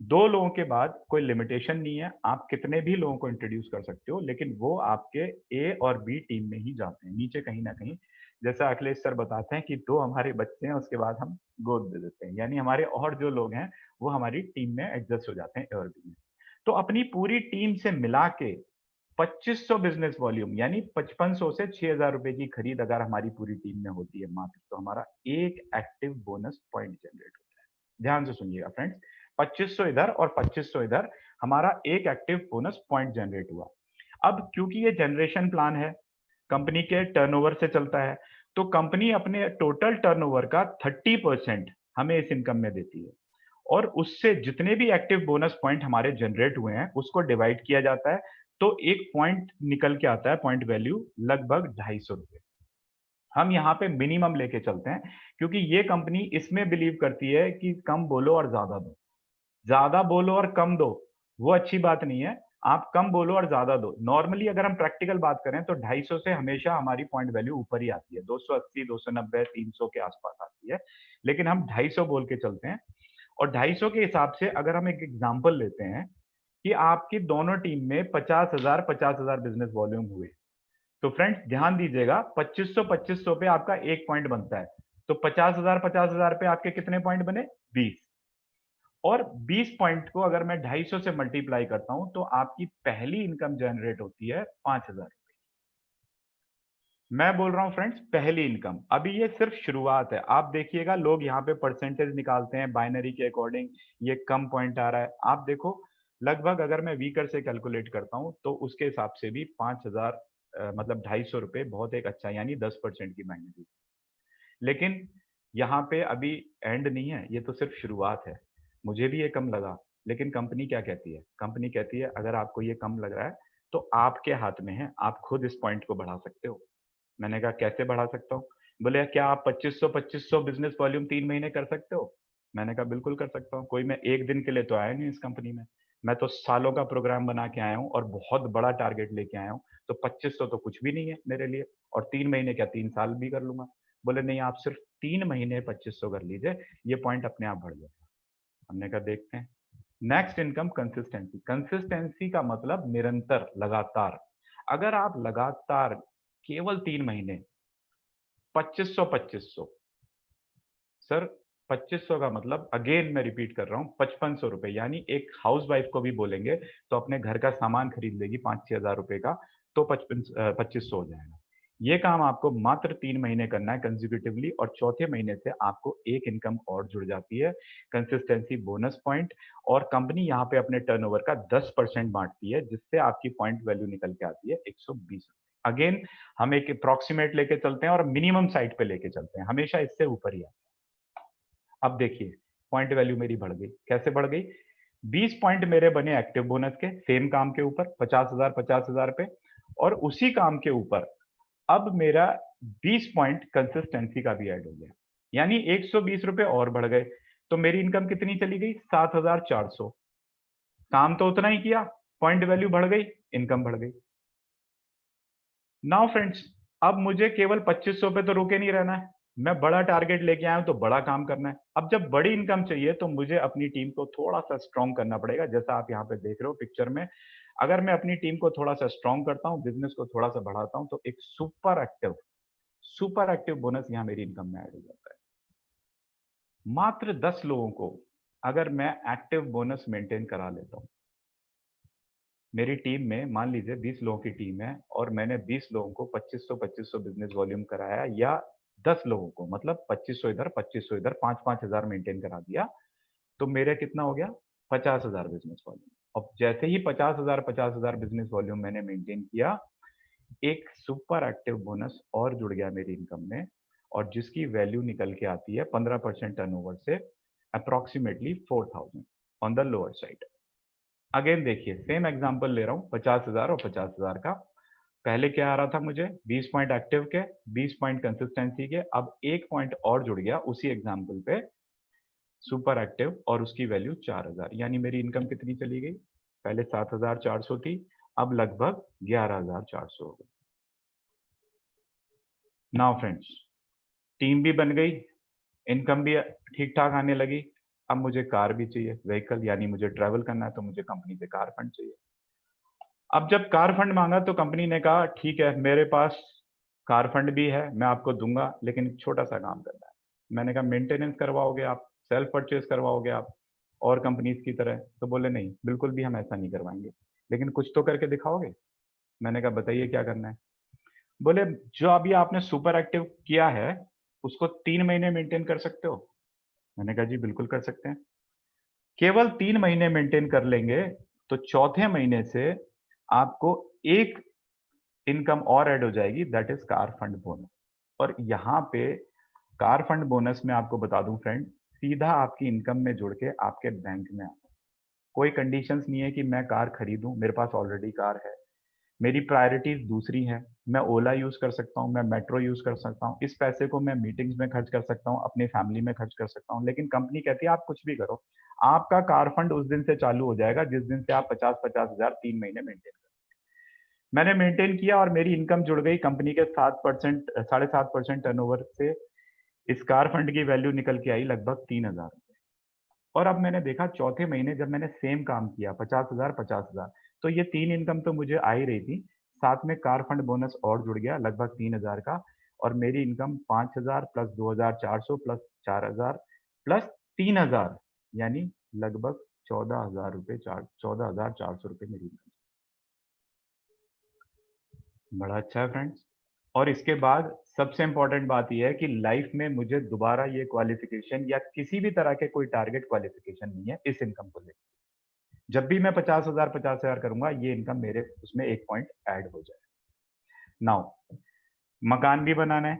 2 लोगों के बाद कोई लिमिटेशन नहीं है, आप कितने भी लोगों को इंट्रोड्यूस कर सकते हो, लेकिन वो आपके ए और बी टीम में ही जाते हैं, नीचे कहीं ना कहीं। जैसा अखिलेश सर बताते हैं कि 2 हमारे बच्चे हैं, उसके बाद हम गोद दे देते हैं, यानी हमारे और जो लोग हैं वो हमारी टीम में एडजस्ट हो जाते हैं, ए और बी में। तो अपनी पूरी टीम से मिला के 2500 बिजनेस वॉल्यूम, यानी 5500 से 6000 रुपए की खरीद अगर हमारी पूरी टीम में होती है मात्र, तो हमारा एक एक्टिव बोनस पॉइंट जनरेट होता है। ध्यान से सुनिएगा फ्रेंड्स, 2500 इधर और 2500 इधर, हमारा एक एक्टिव बोनस पॉइंट जनरेट हुआ। अब क्योंकि ये जनरेशन प्लान है, कंपनी के टर्नओवर से चलता है, तो कंपनी अपने टोटल टर्नओवर का 30% हमें इस इनकम में देती है, और उससे जितने भी एक्टिव बोनस पॉइंट हमारे जनरेट हुए हैं उसको डिवाइड किया जाता है। तो एक पॉइंट निकल के आता है, पॉइंट वैल्यू लगभग 250 रुपए। हम यहाँ पे मिनिमम लेके चलते हैं, क्योंकि ये कंपनी इसमें बिलीव करती है कि कम बोलो और ज्यादा दो। ज्यादा बोलो और कम दो, वो अच्छी बात नहीं है। आप कम बोलो और ज्यादा दो। नॉर्मली अगर हम प्रैक्टिकल बात करें तो 250 से हमेशा हमारी पॉइंट वैल्यू ऊपर ही आती है, 280, 290, 300 के आसपास आती है, लेकिन हम 250 बोल के चलते हैं। और 250 के हिसाब से अगर हम एक एग्जांपल लेते हैं कि आपकी दोनों टीम में 50,000 बिजनेस वॉल्यूम हुए, तो फ्रेंड्स ध्यान दीजिएगा, 2500 पे आपका एक पॉइंट बनता है। तो 50,000 पे आपके कितने पॉइंट बने? 20। और 20 पॉइंट को अगर मैं 250 से मल्टीप्लाई करता हूं तो आपकी पहली इनकम जनरेट होती है 5000 रुपए। मैं बोल रहा हूं फ्रेंड्स, पहली इनकम। अभी ये सिर्फ शुरुआत है। आप देखिएगा, लोग यहाँ पे परसेंटेज निकालते हैं बाइनरी के अकॉर्डिंग, ये कम पॉइंट आ रहा है। आप देखो, लगभग अगर मैं वीकर से कैलकुलेट करता हूं तो उसके हिसाब से भी 5000 मतलब 250 रुपए बहुत एक अच्छा, यानी 10% की बाइनरी। लेकिन यहाँ पे अभी एंड नहीं है, ये तो सिर्फ शुरुआत है। मुझे भी ये कम लगा, लेकिन कंपनी क्या कहती है? कंपनी कहती है अगर आपको ये कम लग रहा है तो आपके हाथ में है, आप खुद इस पॉइंट को बढ़ा सकते हो। मैंने कहा कैसे बढ़ा सकता हूँ? बोले क्या आप 2500 बिजनेस वॉल्यूम 3 महीने कर सकते हो? मैंने कहा बिल्कुल कर सकता हूँ, कोई मैं एक दिन के लिए तो आया नहीं इस कंपनी में, मैं तो सालों का प्रोग्राम बना के आया हूँ और बहुत बड़ा टारगेट लेके आया हूँ, तो 2500 तो कुछ भी नहीं है मेरे लिए, और 3 महीने क्या 3 साल भी कर लूंगा। बोले नहीं, आप सिर्फ 3 महीने 2500 कर लीजिए, ये पॉइंट अपने आप बढ़ जाएगा। हमने कहा देखते हैं। Next income consistency. कंसिस्टेंसी का मतलब निरंतर, लगातार। अगर आप लगातार केवल 3 महीने 2500 सर, 2500 का मतलब, अगेन मैं रिपीट कर रहा हूँ, 5500 रुपए, यानी एक हाउस वाइफ को भी बोलेंगे तो अपने घर का सामान खरीद लेगी 5-6 हजार रुपए का, तो 2500 हो जाएगा। ये काम आपको मात्र 3 महीने करना है कंजिक्यूटिवली, और चौथे महीने से आपको एक इनकम और जुड़ जाती है, कंसिस्टेंसी बोनस पॉइंट। और कंपनी यहाँ पे अपने टर्नओवर का 10% बांटती है, जिससे आपकी पॉइंट वैल्यू निकल के आती है 120। अगेन हम एक अप्रोक्सीमेट लेके चलते हैं और मिनिमम साइड पे लेके चलते हैं, हमेशा इससे ऊपर ही आता है। अब देखिए, पॉइंट वैल्यू मेरी बढ़ गई। कैसे बढ़ गई? 20 पॉइंट मेरे बने एक्टिव बोनस के, सेम काम के ऊपर 50,000 पे, और उसी काम के ऊपर अब मेरा 20 पॉइंट कंसिस्टेंसी का भी ऐड हो गया, यानी 120 रुपए और बढ़ गए। तो मेरी इनकम कितनी चली गई? 7,400। काम तो उतना ही किया, पॉइंट वैल्यू बढ़ गई, इनकम बढ़ गई। नाउ फ्रेंड्स, अब मुझे केवल 2500 पे तो रुके नहीं रहना है, मैं बड़ा टारगेट लेके आया हूं तो बड़ा काम करना है। अब जब बड़ी इनकम चाहिए तो मुझे अपनी टीम को थोड़ा सा स्ट्रॉन्ग करना पड़ेगा, जैसा आप यहाँ पे देख रहे हो पिक्चर में। अगर मैं अपनी टीम को थोड़ा सा स्ट्रॉन्ग करता हूँ, बिजनेस को थोड़ा सा बढ़ाता हूँ, तो एक सुपर एक्टिव बोनस यहाँ मेरी इनकम में ऐड हो जाता है। मात्र 10 लोगों को अगर मैं एक्टिव बोनस मेंटेन करा लेता हूँ, मेरी टीम में मान लीजिए 20 लोगों की टीम है, और मैंने 20 लोगों को 2500 बिजनेस वॉल्यूम कराया, या 10 लोगों को, मतलब 2500 इधर 5-5 हजार मेंटेन करा दिया, तो मेरे कितना हो गया? 50,000 बिजनेस वॉल्यूम। अब जैसे ही 50,000 बिजनेस वॉल्यूम मैंने मेंटेन किया, एक सुपर एक्टिव बोनस और जुड़ गया मेरी इनकम में, और जिसकी वैल्यू निकल के आती है 15% टर्नओवर से approximately 4,000 on the lower side. Again देखिए, सेम एग्जांपल ले रहा हूँ, 50,000 और 50,000 का। पहले क्या आ रहा था मुझे? 20 पॉइंट एक्टिव के, 20 पॉइंट कंसिस्टेंसी के, अब एक पॉइंट और जुड़ गया उसी एग्जांपल पे, सुपर एक्टिव, और उसकी वैल्यू 4,000, यानी मेरी इनकम कितनी चली गई? पहले 7,400 थी, अब लगभग 11,400 हो गई। नाउ फ्रेंड्स, टीम भी बन गई, इनकम भी ठीक ठाक आने लगी। अब मुझे कार भी चाहिए, व्हीकल, यानी मुझे ट्रैवल करना है, तो मुझे कंपनी से कार फंड चाहिए। अब जब कार फंड मांगा तो कंपनी ने कहा ठीक है, मेरे पास कार फंड भी है, मैं आपको दूंगा, लेकिन एक छोटा सा काम करना है। मैंने कहा मेंटेनेंस करवाओगे आप, सेल्फ परचेज करवाओगे आप और कंपनीज की तरह? तो बोले नहीं, बिल्कुल भी हम ऐसा नहीं करवाएंगे, लेकिन कुछ तो करके दिखाओगे। मैंने कहा बताइए क्या करना है। बोले जो अभी आपने सुपर एक्टिव किया है उसको 3 महीने मेंटेन कर सकते हो? मैंने कहा जी बिल्कुल कर सकते हैं। केवल 3 महीने मेंटेन कर लेंगे तो चौथे महीने से आपको एक इनकम और ऐड हो जाएगी, that is car fund bonus. और यहाँ पे कार फंड बोनस में आपको बता दूं फ्रेंड, सीधा आपकी इनकम में जुड़ के आपके बैंक में आता है। कोई कंडीशंस नहीं है कि मैं कार खरीदूं, मेरे पास ऑलरेडी कार है, मेरी प्रायोरिटीज दूसरी है। मैं ओला यूज कर सकता हूँ, मैं मेट्रो यूज कर सकता हूँ, इस पैसे को मैं मीटिंग्स में खर्च कर सकता हूँ, अपनी फैमिली में खर्च कर सकता हूँ। लेकिन कंपनी कहती है आप कुछ भी करो, आपका कार फंड उस दिन से चालू हो जाएगा जिस दिन से आप 50-50 हजार 3 महीने मेंटेन करें। मैंने मेंटेन किया और मेरी इनकम जुड़ गई कंपनी के 7%, 7.5% टर्नओवर से। इस कार फंड की वैल्यू निकल के आई लगभग 3,000। और अब मैंने देखा चौथे महीने जब मैंने सेम काम किया, 50,000, तो ये 3 इनकम तो मुझे आ ही रही थी, साथ में कार फंड बोनस और जुड़ गया लगभग 3,000 का, और मेरी इनकम 5,000 प्लस 2,400 प्लस 4,000 प्लस 3,000, यानी लगभग 14,000 रुपये, 14,400 रुपये मेरी इनकम। बड़ा अच्छा है फ्रेंड्स। और इसके बाद सबसे इंपॉर्टेंट बात यह है कि लाइफ में मुझे दोबारा ये क्वालिफिकेशन या किसी भी तरह के कोई टारगेट क्वालिफिकेशन नहीं है इस इनकम को लेकर। जब भी मैं 50,000 करूंगा, ये इनकम मेरे उसमें एक पॉइंट ऐड हो जाए। नाउ मकान भी बनाना है,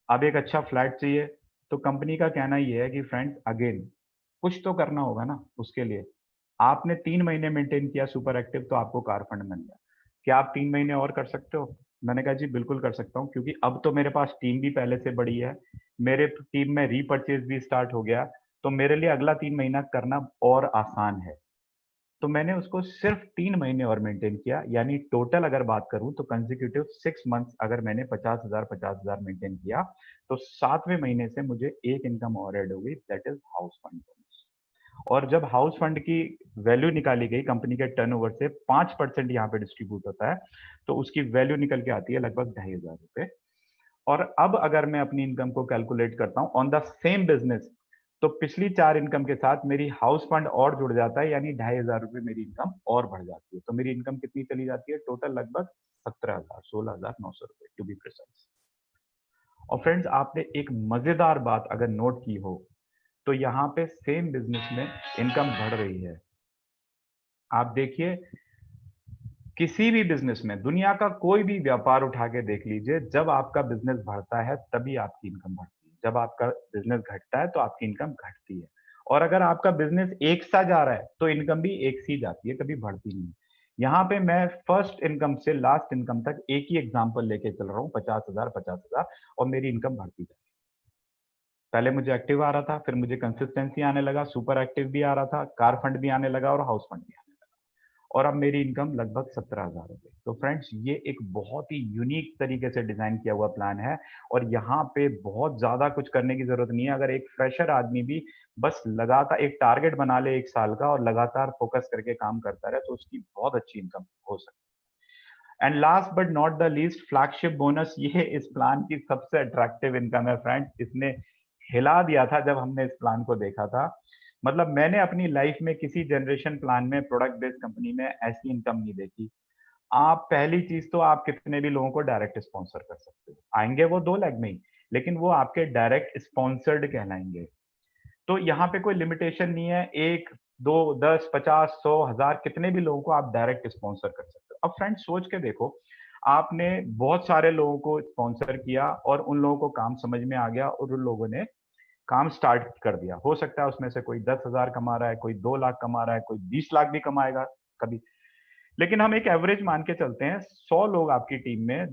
अब एक अच्छा फ्लैट चाहिए, तो कंपनी का कहना ये है कि फ्रेंड्स अगेन कुछ तो करना होगा ना उसके लिए। आपने 3 महीने मेंटेन किया सुपर एक्टिव, तो आपको कार फंड मिल गया। क्या आप 3 महीने और कर सकते हो? मैंने कहा जी बिल्कुल कर सकता हूँ, क्योंकि अब तो मेरे पास टीम भी पहले से बड़ी है, मेरे टीम में रीपरचेज भी स्टार्ट हो गया, तो मेरे लिए अगला 3 महीना करना और आसान है। तो मैंने उसको सिर्फ 3 महीने और मेंटेन किया, यानी टोटल अगर बात करूं तो कंसेक्यूटिव 6 मंथ्स अगर मैंने 50,000 मेंटेन किया, तो 7वें महीने से मुझे एक इनकम और ऐड हो गई, that is house fund bonus. और जब हाउस फंड की वैल्यू निकाली गई कंपनी के टर्नओवर से 5% यहाँ पे डिस्ट्रीब्यूट होता है, तो उसकी वैल्यू निकल के आती है लगभग 2,500 रुपए। और अब अगर मैं अपनी इनकम को कैलकुलेट करता हूं ऑन द सेम बिजनेस, तो पिछली 4 इनकम के साथ मेरी हाउस फंड और जुड़ जाता है, यानी 2,500 रुपए मेरी इनकम और बढ़ जाती है। तो मेरी इनकम कितनी चली जाती है टोटल? लगभग 17,000, 16,900 रुपए टू बी प्रिसाइज। और फ्रेंड्स, आपने एक मजेदार बात अगर नोट की हो, तो यहाँ पे सेम बिजनेस में इनकम बढ़ रही है। आप देखिए, किसी भी बिजनेस में, दुनिया का कोई भी व्यापार उठा के देख लीजिए, जब आपका बिजनेस बढ़ता है तभी आपकी इनकम बढ़ती है। जब आपका बिजनेस घटता है तो आपकी इनकम घटती है। और अगर आपका बिजनेस एक सा जा रहा है तो इनकम भी एक सी जाती है, कभी बढ़ती नहीं। यहाँ पे मैं फर्स्ट इनकम से लास्ट इनकम तक एक ही एग्जांपल लेके चल रहा हूँ, 50,000 50,000, और मेरी इनकम बढ़ती जाती है। पहले मुझे एक्टिव आ रहा था, फिर मुझे कंसिस्टेंसी आने लगा, सुपर एक्टिव भी आ रहा था, कार फंड भी आने लगा और हाउस फंड भी आने लगा, और अब मेरी इनकम लगभग 17,000 हो गई। तो फ्रेंड्स, ये एक बहुत ही यूनिक तरीके से डिजाइन किया हुआ प्लान है, और यहाँ पे बहुत ज्यादा कुछ करने की जरूरत नहीं है। अगर एक फ्रेशर आदमी भी बस लगातार एक टारगेट बना ले 1 साल का और लगातार फोकस करके काम करता रहे, तो उसकी बहुत अच्छी इनकम हो सकती है। And last but not the least, flagship bonus, ये इस प्लान की सबसे अट्रैक्टिव इनकम है फ्रेंड्स। इसने हिला दिया था जब हमने इस प्लान को देखा था। मतलब मैंने अपनी लाइफ में किसी जनरेशन प्लान में, प्रोडक्ट बेस्ड कंपनी में ऐसी इनकम नहीं देखी। आप पहली चीज तो आप कितने भी लोगों को डायरेक्ट स्पॉन्सर कर सकते हो, आएंगे वो 2 लाख में ही, लेकिन वो आपके डायरेक्ट स्पॉन्सर्ड कहलाएंगे। तो यहाँ पे कोई लिमिटेशन नहीं है, 1, 2, 10, 50, 100, 1000 कितने भी लोगों को आप डायरेक्ट स्पॉन्सर कर सकते हो। अब फ्रेंड्स, सोच के देखो, आपने बहुत सारे लोगों को स्पॉन्सर किया और उन लोगों को काम समझ में आ गया और उन लोगों ने काम स्टार्ट कर दिया। हो सकता है उसमें से कोई 10,000 कमा रहा है, कोई 2 लाख कमा रहा है, कोई 20 लाख भी कमाएगा कभी। लेकिन हम एक एवरेज मान के चलते हैं, 100 लोग आपकी टीम में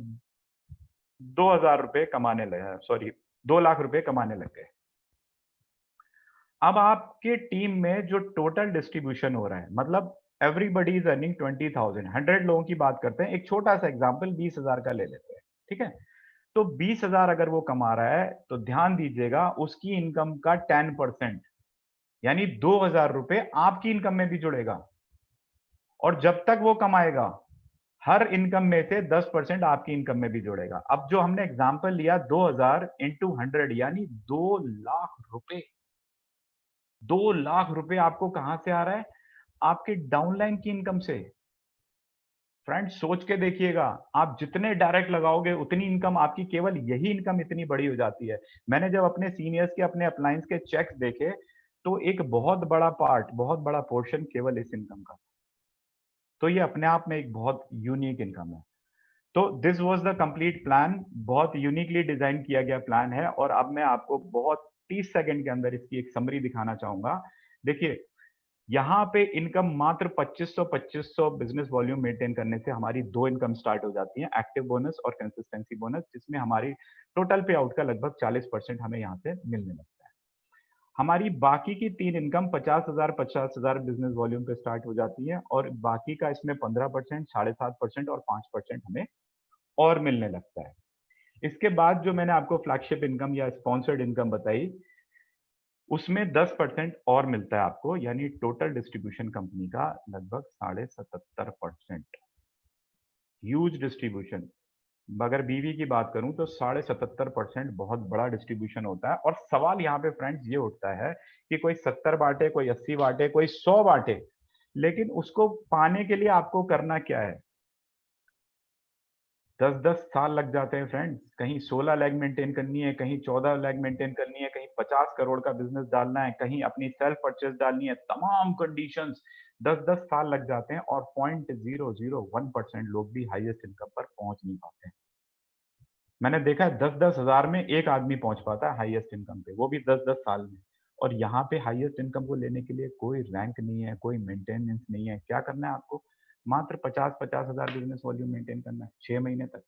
2,000 रुपए कमाने लगे, सॉरी 2 लाख रुपए कमाने लग गए। अब आपके टीम में जो टोटल डिस्ट्रीब्यूशन हो रहा है, मतलब एवरीबडी इज अर्निंग 20,000, 100 लोगों की बात करते हैं, एक छोटा सा एग्जांपल 20,000 का ले लेते हैं, ठीक है। तो 20,000 अगर वो कमा रहा है, तो ध्यान दीजिएगा उसकी इनकम का 10%, यानी 2,000 रुपए आपकी इनकम में भी जुड़ेगा। और जब तक वो कमाएगा, हर इनकम में से 10% आपकी इनकम में भी जुड़ेगा। अब जो हमने एग्जांपल लिया 2,000 इंटू 100, यानी 2 लाख रुपए। 2 लाख रुपए आपको कहां से आ रहा है? आपके डाउनलाइन की इनकम से। फ्रेंड्स, सोच के देखिएगा, आप जितने डायरेक्ट लगाओगे उतनी इनकम आपकी, केवल यही इनकम इतनी बड़ी हो जाती है। मैंने जब अपने सीनियर्स के, अपने अप्लायंस के चेक्स देखे, तो एक बहुत बड़ा पार्ट, बहुत बड़ा पोर्शन केवल इस इनकम का। तो ये अपने आप में एक बहुत यूनिक इनकम है। तो this was the complete plan, बहुत यूनिकली डिजाइन किया गया प्लान है। और अब मैं आपको बहुत 30 सेकंड के अंदर इसकी एक समरी दिखाना चाहूंगा। देखिए, यहाँ पे इनकम मात्र 2500 बिजनेस वॉल्यूम मेंटेन करने से हमारी 2 इनकम स्टार्ट हो जाती है, एक्टिव बोनस और कंसिस्टेंसी बोनस, जिसमें हमारी टोटल पे आउट का लगभग 40% हमें यहाँ से मिलने लगता है। हमारी बाकी की 3 इनकम 50,000 50,000 बिजनेस वॉल्यूम पे स्टार्ट हो जाती है, और बाकी का इसमें 15%, 7.5% और 5% हमें और मिलने लगता है। इसके बाद जो मैंने आपको फ्लैगशिप इनकम या स्पॉन्सर्ड इनकम बताई, उसमें 10% और मिलता है आपको, यानी टोटल डिस्ट्रीब्यूशन कंपनी का लगभग 77.5%। Huge distribution. अगर बीवी की बात करूं तो 77.5% बहुत बड़ा डिस्ट्रीब्यूशन होता है। और सवाल यहाँ पे फ्रेंड्स ये उठता है कि कोई 70 बांटे, कोई 80 बांटे, कोई 100 बांटे, लेकिन उसको पाने के लिए आपको करना क्या है? 10-10 साल लग जाते हैं फ्रेंड्स। कहीं 16 लाख मेंटेन करनी है, कहीं 14 लाख मेंटेन करनी है, कहीं 50 करोड़ का बिजनेस डालना है, कहीं अपनी सेल्फ परचेस डालनी है, तमाम कंडीशंस, 10-10 साल लग जाते हैं, और 0.001% लोग भी हाईएस्ट इनकम पर पहुंच नहीं पाते हैं। मैंने देखा है 10-10 हजार में एक आदमी पहुंच पाता है हाईएस्ट इनकम पे, वो भी 10-10 साल में। और यहाँ पे हाईएस्ट इनकम को लेने के लिए कोई रैंक नहीं है, कोई मेंटेनेंस नहीं है। क्या करना है आपको? मात्र 50-50 हजार बिजनेस वॉल्यूम मेंटेन करना है 6 महीने तक।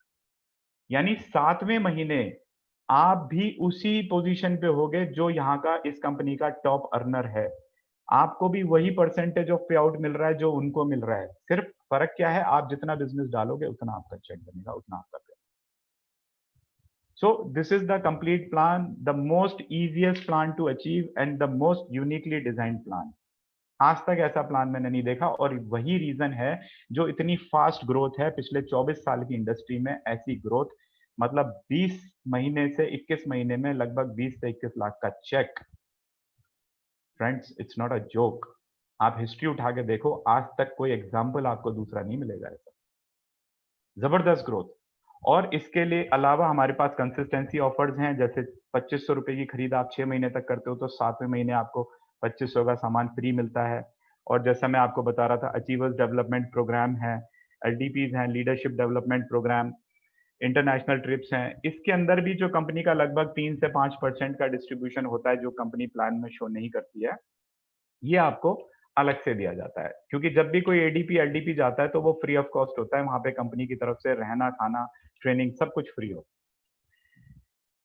यानी 7वें महीने आप भी उसी पोजीशन पे होगे जो यहाँ का इस कंपनी का टॉप अर्नर है। आपको भी वही परसेंटेज ऑफ पे आउट मिल रहा है जो उनको मिल रहा है। सिर्फ फर्क क्या है, आप जितना बिजनेस डालोगे उतना आपका चेक बनेगा, उतना आपका पे। So this is the complete plan, the most easiest plan to achieve and the most uniquely designed plan. आज तक ऐसा प्लान मैंने नहीं देखा और वही रीजन है जो इतनी फास्ट ग्रोथ है पिछले 24 साल की इंडस्ट्री में। ऐसी ग्रोथ मतलब 20 महीने से 21 महीने में लगभग 20 से 21 लाख का cheque. Friends, it's not a joke. आप हिस्ट्री उठा के देखो, आज तक कोई एग्जाम्पल आपको दूसरा नहीं मिलेगा ऐसा। जबरदस्त ग्रोथ। और इसके लिए अलावा हमारे पास कंसिस्टेंसी ऑफर्स हैं, जैसे 2500 रुपए की खरीद आप 6 महीने तक करते हो तो 7वें महीने आपको 2500 का सामान फ्री मिलता है। और जैसा मैं आपको बता रहा था, अचीवर्स डेवलपमेंट प्रोग्राम है, एलडीपीज हैं, leadership development programme, international trips हैं। इसके अंदर भी जो कंपनी का लगभग 3 से 5% का डिस्ट्रीब्यूशन होता है जो कंपनी प्लान में शो नहीं करती है, ये आपको अलग से दिया जाता है। क्योंकि जब भी कोई एडीपी एलडीपी जाता है तो वो फ्री ऑफ कॉस्ट होता है। वहां पे कंपनी की तरफ से रहना, खाना, ट्रेनिंग सब कुछ फ्री हो।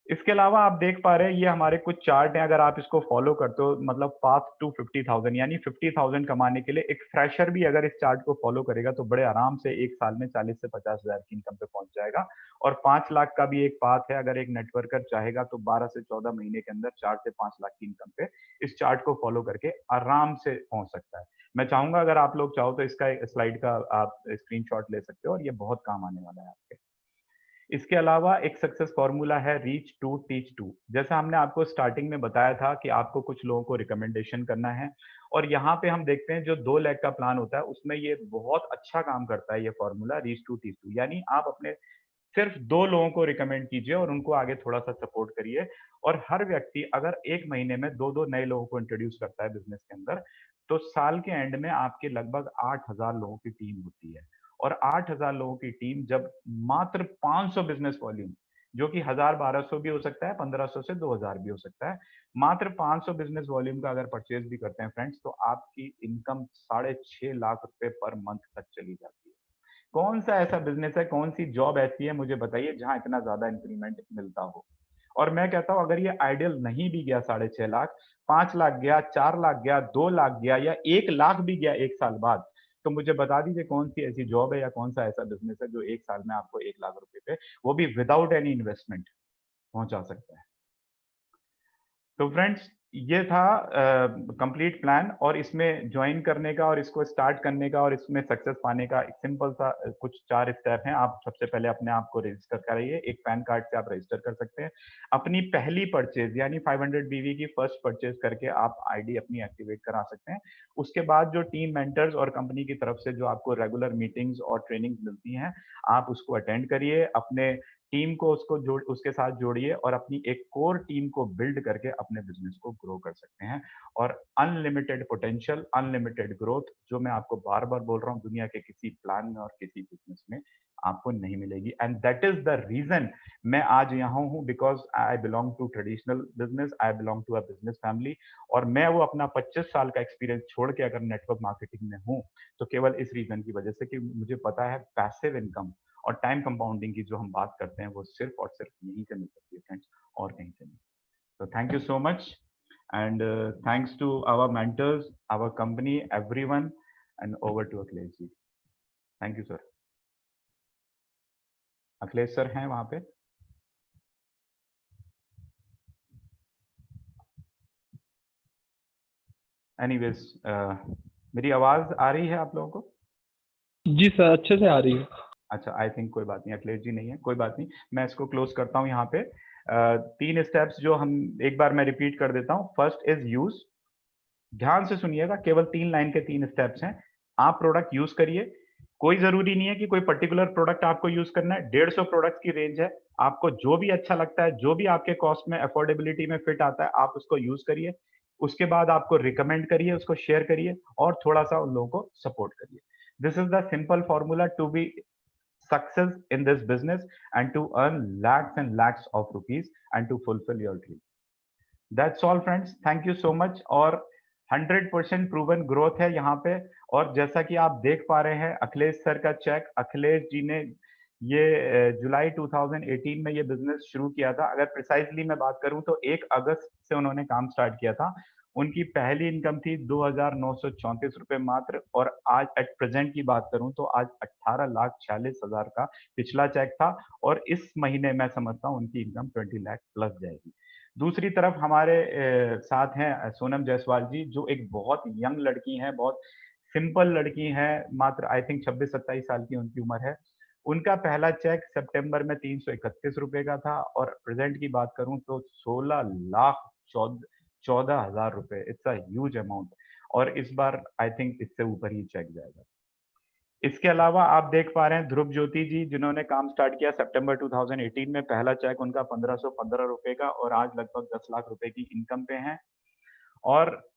इसके अलावा आप देख पा रहे हैं ये हमारे कुछ चार्ट हैं। अगर आप इसको फॉलो करते हो, मतलब पाथ टू 50,000, यानी 50,000 कमाने के लिए एक फ्रेशर भी अगर इस चार्ट को फॉलो करेगा तो बड़े आराम से एक साल में 40 से 50,000 की इनकम पे पहुंच जाएगा। और 5 लाख का भी एक पाथ है। अगर एक नेटवर्कर चाहेगा तो 12 से 14 महीने के अंदर 4 से 5 लाख की इनकम पे इस चार्ट को फॉलो करके आराम से पहुंच सकता है। मैं चाहूंगा अगर आप लोग चाहो तो इसका स्लाइड का आप स्क्रीनशॉट ले सकते हो और ये बहुत काम आने वाला है आपके। इसके अलावा एक सक्सेस फॉर्मूला है रीच टू टीच टू। जैसा हमने आपको स्टार्टिंग में बताया था कि आपको कुछ लोगों को रिकमेंडेशन करना है, और यहाँ पे हम देखते हैं जो 2 लाख का प्लान होता है उसमें ये बहुत अच्छा काम करता है ये formula reach to teach to. यानी आप अपने सिर्फ 2 लोगों को रिकमेंड कीजिए और उनको आगे थोड़ा सा सपोर्ट करिए। और हर व्यक्ति अगर एक महीने में 2-2 नए लोगों को इंट्रोड्यूस करता है बिजनेस के अंदर, तो साल के एंड में आपके लगभग 8,000 लोगों की टीम होती है। और 8,000 लोगों की टीम जब मात्र 500 बिजनेस वॉल्यूम, जो कि 1,000-1,200 भी हो सकता है, 1,500 से 2,000 भी हो सकता है, मात्र 500 बिजनेस वॉल्यूम का अगर परचेज भी करते हैं फ्रेंड्स, तो आपकी इनकम 6.5 लाख रुपए पर मंथ तक चली जाती है। कौन सा ऐसा बिजनेस है, कौन सी जॉब ऐसी है, मुझे बताइए, जहां इतना ज्यादा इंक्रीमेंट मिलता हो। और मैं कहता हूं अगर ये आइडियल नहीं भी गया 6.5 लाख, 5 लाख गया, 4 लाख गया, 2 लाख गया, या 1 लाख भी गया एक साल बाद, तो मुझे बता दीजिए कौन सी ऐसी जॉब है या कौन सा ऐसा बिजनेस है जो एक साल में आपको 1 लाख रुपए पे, वो भी विदाउट एनी इन्वेस्टमेंट, पहुंचा सकता है। तो फ्रेंड्स, ये था कंप्लीट प्लान। और इसमें ज्वाइन करने का और इसको स्टार्ट करने का और इसमें सक्सेस पाने का एक सिंपल सा कुछ 4 स्टेप हैं। आप सबसे पहले अपने आप को रजिस्टर कराइए। एक पैन कार्ड से आप रजिस्टर कर सकते हैं। अपनी पहली परचेज यानी 500 बीवी की फर्स्ट परचेज करके आप आईडी अपनी एक्टिवेट करा सकते हैं। उसके बाद जो टीम मेंटर्स और कंपनी की तरफ से जो आपको रेगुलर मीटिंग्स और ट्रेनिंग मिलती हैं, आप उसको अटेंड करिए। अपने टीम को उसके साथ जोड़िए और अपनी एक कोर टीम को बिल्ड करके अपने बिजनेस को ग्रो कर सकते हैं। और अनलिमिटेड पोटेंशियल, अनलिमिटेड ग्रोथ, जो मैं आपको बार बार बोल रहा हूँ, दुनिया के किसी प्लान में और किसी बिजनेस में आपको नहीं मिलेगी। And that is the reason मैं आज यहाँ हूँ, because I belong to traditional business, I belong to a business family. और मैं वो अपना 25 साल का एक्सपीरियंस छोड़ के अगर नेटवर्क मार्केटिंग में हूँ, तो केवल इस रीजन की वजह से कि मुझे पता है पैसिव इनकम और टाइम कंपाउंडिंग की जो हम बात करते हैं वो सिर्फ और सिर्फ यहीं से मिल सकती है फ्रेंड्स, और कहीं से नहीं। तो thank you so much, and thanks to our mentors, our company, everyone, and over to Akhilesh ji. Thank you sir. Akhilesh sir हैं वहां पे? एनीवेज, मेरी आवाज आ रही है आप लोगों को? जी सर, अच्छे से आ रही है। अच्छा, आई थिंक कोई बात नहीं, अखिलेश जी नहीं है, कोई बात नहीं, मैं इसको क्लोज करता हूँ यहाँ पे। 3 स्टेप्स जो हम एक बार मैं रिपीट कर देता हूँ। First is use. ध्यान से सुनिएगा, केवल 3 लाइन के 3 स्टेप्स हैं। आप प्रोडक्ट यूज करिए। कोई जरूरी नहीं है कि कोई पर्टिकुलर प्रोडक्ट आपको यूज करना है। 150 प्रोडक्ट की रेंज है। आपको जो भी अच्छा लगता है, जो भी आपके कॉस्ट में, अफोर्डेबिलिटी में फिट आता है, आप उसको यूज करिए। उसके बाद आपको रिकमेंड करिए, उसको शेयर करिए और थोड़ा सा उन लोगों को सपोर्ट करिए। This is the simple formula to be success in this business and to earn lakhs and lakhs of rupees and to fulfill your dream. That's all friends, thank you so much। और 100% proven growth है यहाँ पे। और जैसा कि आप देख पा रहे हैं, अखिलेश सर का चेक, अखिलेश जी ने ये जुलाई 2018 में ये बिजनेस शुरू किया था। अगर प्रिसाइजली मैं बात करूं तो 1 अगस्त से उन्होंने काम स्टार्ट किया था। उनकी पहली इनकम थी 2,934 रुपए मात्र, और आज एट प्रेजेंट की बात करूं तो आज 18,46,000 का पिछला चेक था, और इस महीने मैं समझता हूं उनकी इनकम 20 लाख प्लस जाएगी। दूसरी तरफ हमारे साथ हैं सोनम जायसवाल जी, जो एक बहुत यंग लड़की हैं, बहुत सिंपल लड़की हैं, मात्र आई थिंक 26-27 साल की उनकी उम्र है। उनका पहला चेक सितंबर में 331 रुपए का था, और प्रेजेंट की बात करूं तो 16,14,000 रुपए। इट्स अ ह्यूज अमाउंट, और इस बार आई थिंक इससे ऊपर ही चेक जाएगा। इसके अलावा आप देख पा रहे हैं ध्रुव ज्योति जी, जिन्होंने काम स्टार्ट किया सितंबर 2018 में। पहला चेक उनका 1515 रुपए का, और आज लगभग 10 लाख रुपए की इनकम पे हैं। और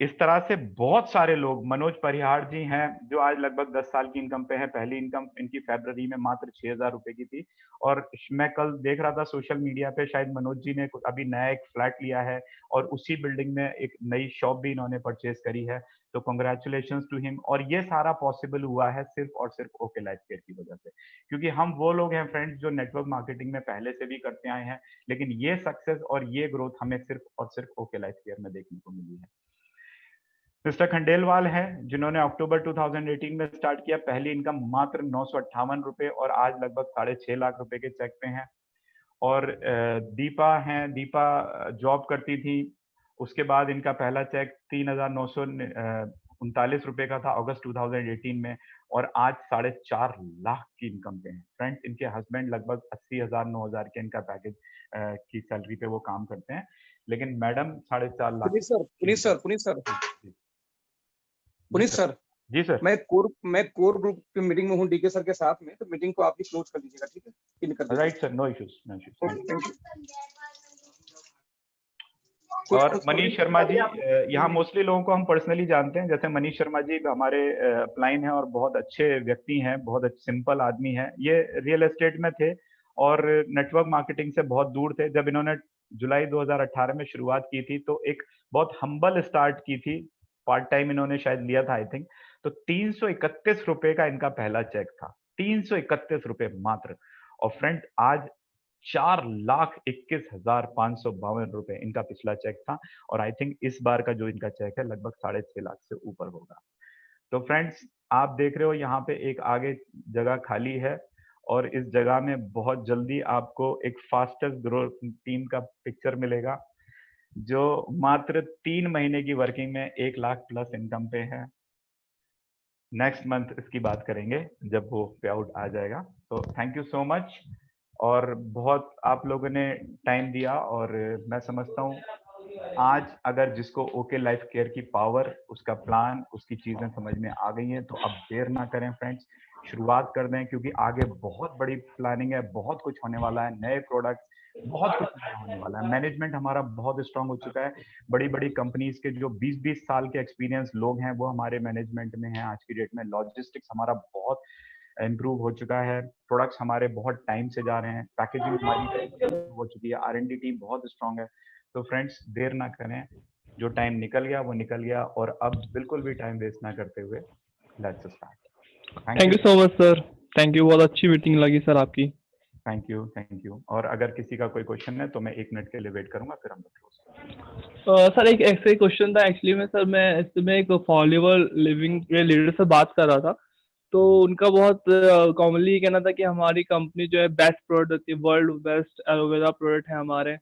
इस तरह से बहुत सारे लोग, मनोज परिहार जी हैं, जो आज लगभग 10 साल की इनकम पे हैं। पहली इनकम इनकी फरवरी में मात्र 6,000 रुपए की थी, और मैं कल देख रहा था सोशल मीडिया पे, शायद मनोज जी ने अभी नया एक फ्लैट लिया है, और उसी बिल्डिंग में एक नई शॉप भी इन्होंने परचेज करी है। तो कॉन्ग्रेचुलेशन टू हिम। और ये सारा पॉसिबल हुआ है सिर्फ और सिर्फ ओके लाइफ केयर की वजह से, क्योंकि हम वो लोग हैं फ्रेंड्स जो नेटवर्क मार्केटिंग में पहले से भी करते आए हैं, लेकिन ये सक्सेस और ये ग्रोथ हमें सिर्फ और सिर्फ ओके लाइफ केयर में देखने को मिली है। मिस्टर खंडेलवाल हैं, जिन्होंने अक्टूबर 2018 में स्टार्ट किया। पहली इनकम मात्र 958 रुपए, और आज लगभग 6.5 लाख रुपए के चेक पे हैं। और दीपा हैं, दीपा जॉब करती थी। उसके बाद इनका पहला चेक 3,939 रुपए का था अगस्त 2018 में, और आज 4.5 लाख की इनकम पे हैं। फ्रेंड्स, इनके हस्बैंड लगभग 80,000 9,000 के इनका पैकेज की सैलरी पे वो काम करते हैं, लेकिन madam 4.5 lakh. Puneet sir, Puneet sir, Puneet sir, Puneet sir, जी सर। मैं कोर ग्रुप की मीटिंग में हूँ डीके सर के साथ में, तो मीटिंग को आप भी क्लोज कर दीजिएगा, ठीक है? पिन कर दीजिए। Right sir, no issues, no issues. Thank you. और मनीष शर्मा जी, यहाँ मोस्टली लोगों को हम पर्सनली जानते हैं। जैसे मनीष शर्मा जी हमारे अपलाइन हैं, और बहुत अच्छे व्यक्ति हैं, बहुत सिंपल आदमी हैं। ये रियल एस्टेट में थे और नेटवर्क मार्केटिंग से बहुत दूर थे। जब इन्होंने जुलाई 2018 में शुरुआत की थी, तो एक बहुत हम्बल स्टार्ट की थी। पार्ट टाइम इन्होंने शायद लिया था आई थिंक। तो 331 रुपए का इनका पहला चेक था, 331 रुपए मात्र। और फ्रेंड, आज 4,21,552 रुपए इनका पिछला चेक था, और आई थिंक इस बार का जो इनका चेक है लगभग 6.5 लाख से ऊपर होगा। तो फ्रेंड्स, आप देख रहे हो यहाँ पे एक आगे जगह खाली है, और इस जगह में बहुत जल्दी आपको एक फास्टेस्ट ग्रोथ टीम का पिक्चर मिलेगा, जो मात्र 3 महीने की वर्किंग में 1 लाख प्लस इनकम पे है। नेक्स्ट मंथ इसकी बात करेंगे जब वो पे आउट आ जाएगा। तो थैंक यू सो मच, और बहुत आप लोगों ने टाइम दिया। और मैं समझता हूँ आज अगर जिसको ओके लाइफ केयर की पावर, उसका प्लान, उसकी चीजें समझ में आ गई हैं, तो अब देर ना करें फ्रेंड्स, शुरुआत कर दें, क्योंकि आगे बहुत बड़ी प्लानिंग है, बहुत कुछ होने वाला है, नए प्रोडक्ट्स, बहुत कुछ नया होने वाला है। मैनेजमेंट हमारा बहुत स्ट्रांग हो चुका है। बड़ी बड़ी कंपनीज के जो 20-20 साल के एक्सपीरियंस लोग हैं, वो हमारे मैनेजमेंट में हैं आज की डेट में। लॉजिस्टिक्स हमारा बहुत इम्प्रूव हो चुका है, प्रोडक्ट्स हमारे बहुत टाइम से जा रहे हैं, पैकेजिंग हमारी हो चुकी है, R&D टीम बहुत स्ट्रांग है। तो फ्रेंड्स, देर ना करें, जो टाइम निकल गया वो निकल गया, और अब बिल्कुल भी टाइम वेस्ट ना करते हुए let's start. Thank you so much sir, thank you, बहुत अच्छी मीटिंग लगी सर आपकी। Thank you, thank you. और अगर किसी का कोई क्वेश्चन है तो मैं 1 मिनट के लिए वेट करूंगा, फिर हम क्लोज। सर एक ऐसे क्वेश्चन था एक्चुअली में सर, मैं इसमें एक फॉलोअर लिविंग के लीडर से बात कर रहा था, तो उनका बहुत कॉमनली कहना था कि हमारी कंपनी जो है best product, world best aloe vera product है हमारे,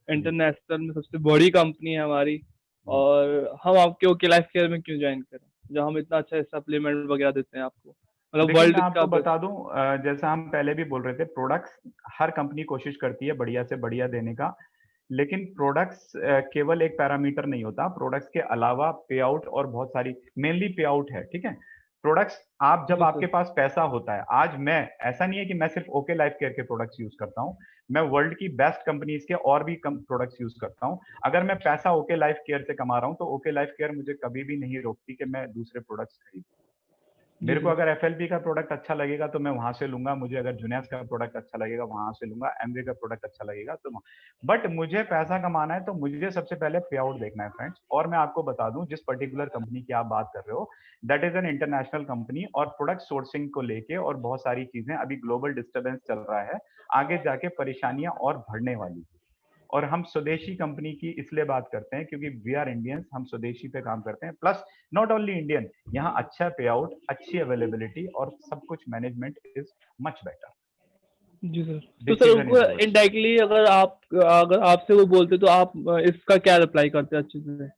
इंटरनेशनल में सबसे बड़ी कंपनी है हमारी, और हम आपके ओके लाइफ केयर में क्यों ज्वाइन करें जब हम इतना अच्छा सप्लीमेंट वगैरह देते हैं आपको, मतलब देखिए, वर्ल्ड मैं आपको बता दूं, जैसा हम पहले भी बोल रहे थे, प्रोडक्ट्स हर कंपनी कोशिश करती है बढ़िया से बढ़िया देने का, लेकिन प्रोडक्ट्स केवल एक पैरामीटर नहीं होता। प्रोडक्ट्स के अलावा पे आउट और बहुत सारी, मेनली पे आउट है, ठीक है। प्रोडक्ट्स, आप जब आपके पास पैसा होता है, आज मैं, ऐसा नहीं है कि मैं सिर्फ ओके लाइफ केयर के प्रोडक्ट्स यूज करता हूं, मैं वर्ल्ड की बेस्ट कंपनीज के और भी कम प्रोडक्ट्स यूज करता हूं। अगर मैं पैसा ओके लाइफ केयर से कमा रहा हूं, तो ओके लाइफ केयर मुझे कभी भी नहीं रोकती कि मैं दूसरे प्रोडक्ट्स खरीदूं। मेरे को जी। अगर एफएलपी का प्रोडक्ट अच्छा लगेगा तो मैं वहां से लूंगा, मुझे अगर जुनेस का प्रोडक्ट अच्छा लगेगा वहां से लूंगा, एमवे का प्रोडक्ट अच्छा लगेगा तो, बट मुझे पैसा कमाना है तो मुझे सबसे पहले पे आउट देखना है फ्रेंड्स। और मैं आपको बता दूं, जिस पर्टिकुलर कंपनी की आप बात कर रहे हो, that is an international company, और प्रोडक्ट सोर्सिंग को लेके और बहुत सारी चीजें, अभी ग्लोबल डिस्टर्बेंस चल रहा है, आगे जाके परेशानियां और बढ़ने वाली। और हम स्वदेशी कंपनी की इसलिए बात करते हैं क्योंकि वी आर इंडियंस, हम स्वदेशी पे काम करते हैं, प्लस नॉट ओनली इंडियन, यहाँ अच्छा पे आउट, अच्छी अवेलेबिलिटी और सब कुछ मैनेजमेंट इज मच बेटर। जी सर। तो दिस सर इज एन उनको इंट्रोडक्शन। इनडायरेक्टली अगर आपसे वो बोलते तो आप इसका क्या रिप्लाई करते अच्छे से?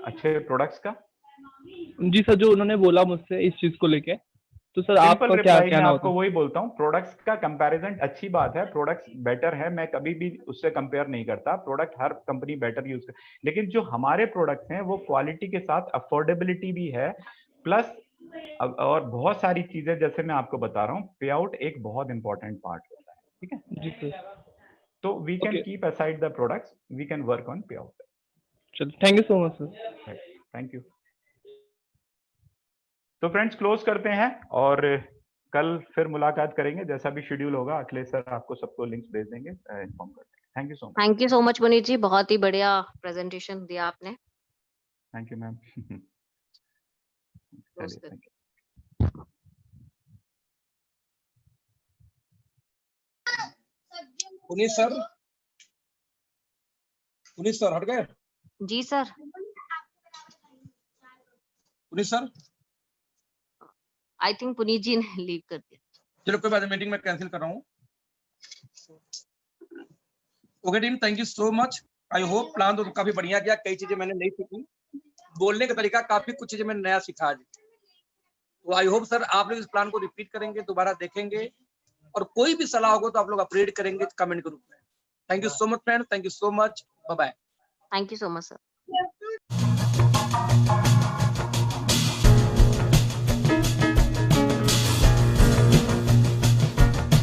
अच्छे प्रोडक्ट्स का जी सर, जो उन्होंने बोला मुझसे इस चीज को लेके, तो सर सिंपल आपका क्या रिप्लाई मैं कहना होता? आपको वही बोलता हूँ, प्रोडक्ट्स का कंपैरिजन अच्छी बात है, प्रोडक्ट्स बेटर है, मैं कभी भी उससे कंपेयर नहीं करता, प्रोडक्ट हर कंपनी बेटर यूज कर, लेकिन जो हमारे प्रोडक्ट्स हैं वो क्वालिटी के साथ अफोर्डेबिलिटी भी है, प्लस और बहुत सारी चीजें, जैसे मैं आपको बता रहा हूँ, पे आउट एक बहुत इंपॉर्टेंट पार्ट होता है, ठीक है। जी सर। तो we can okay, keep aside the products, we can work on pay out. चलो, thank you so much sir. Thank you. तो फ्रेंड्स क्लोज करते हैं और कल फिर मुलाकात करेंगे, जैसा भी शेड्यूल होगा अखिलेश सर आपको सबको लिंक्स भेज देंगे, इन्फॉर्म कर देंगे। Thank you so much. Thank you so much Puneet ji, बहुत ही बढ़िया प्रेजेंटेशन दिया आपने। Thank you ma'am. क्लोज चलिए, कर। Thank you. पुनीत सर हट गए। जी sir. Puneet sir I think Puneet ji ने लीव कर दिया। चलो कोई बात नहीं, मीटिंग में कैंसिल कर रहा हूँ। Okay team, thank you so much. I hope plan तो काफी बढ़िया किया, कई चीजें मैंने नहीं सीखी, बोलने का तरीका काफी कुछ चीजें मैंने नया सीखा आज। तो आई होप सर आप लोग इस प्लान को रिपीट करेंगे, दोबारा देखेंगे, और कोई भी सलाह होगा तो आप लोग अपडेट करेंगे कमेंट ग्रुप में। Thank you so much friend, thank you so much, bye bye. Thank you so much sir.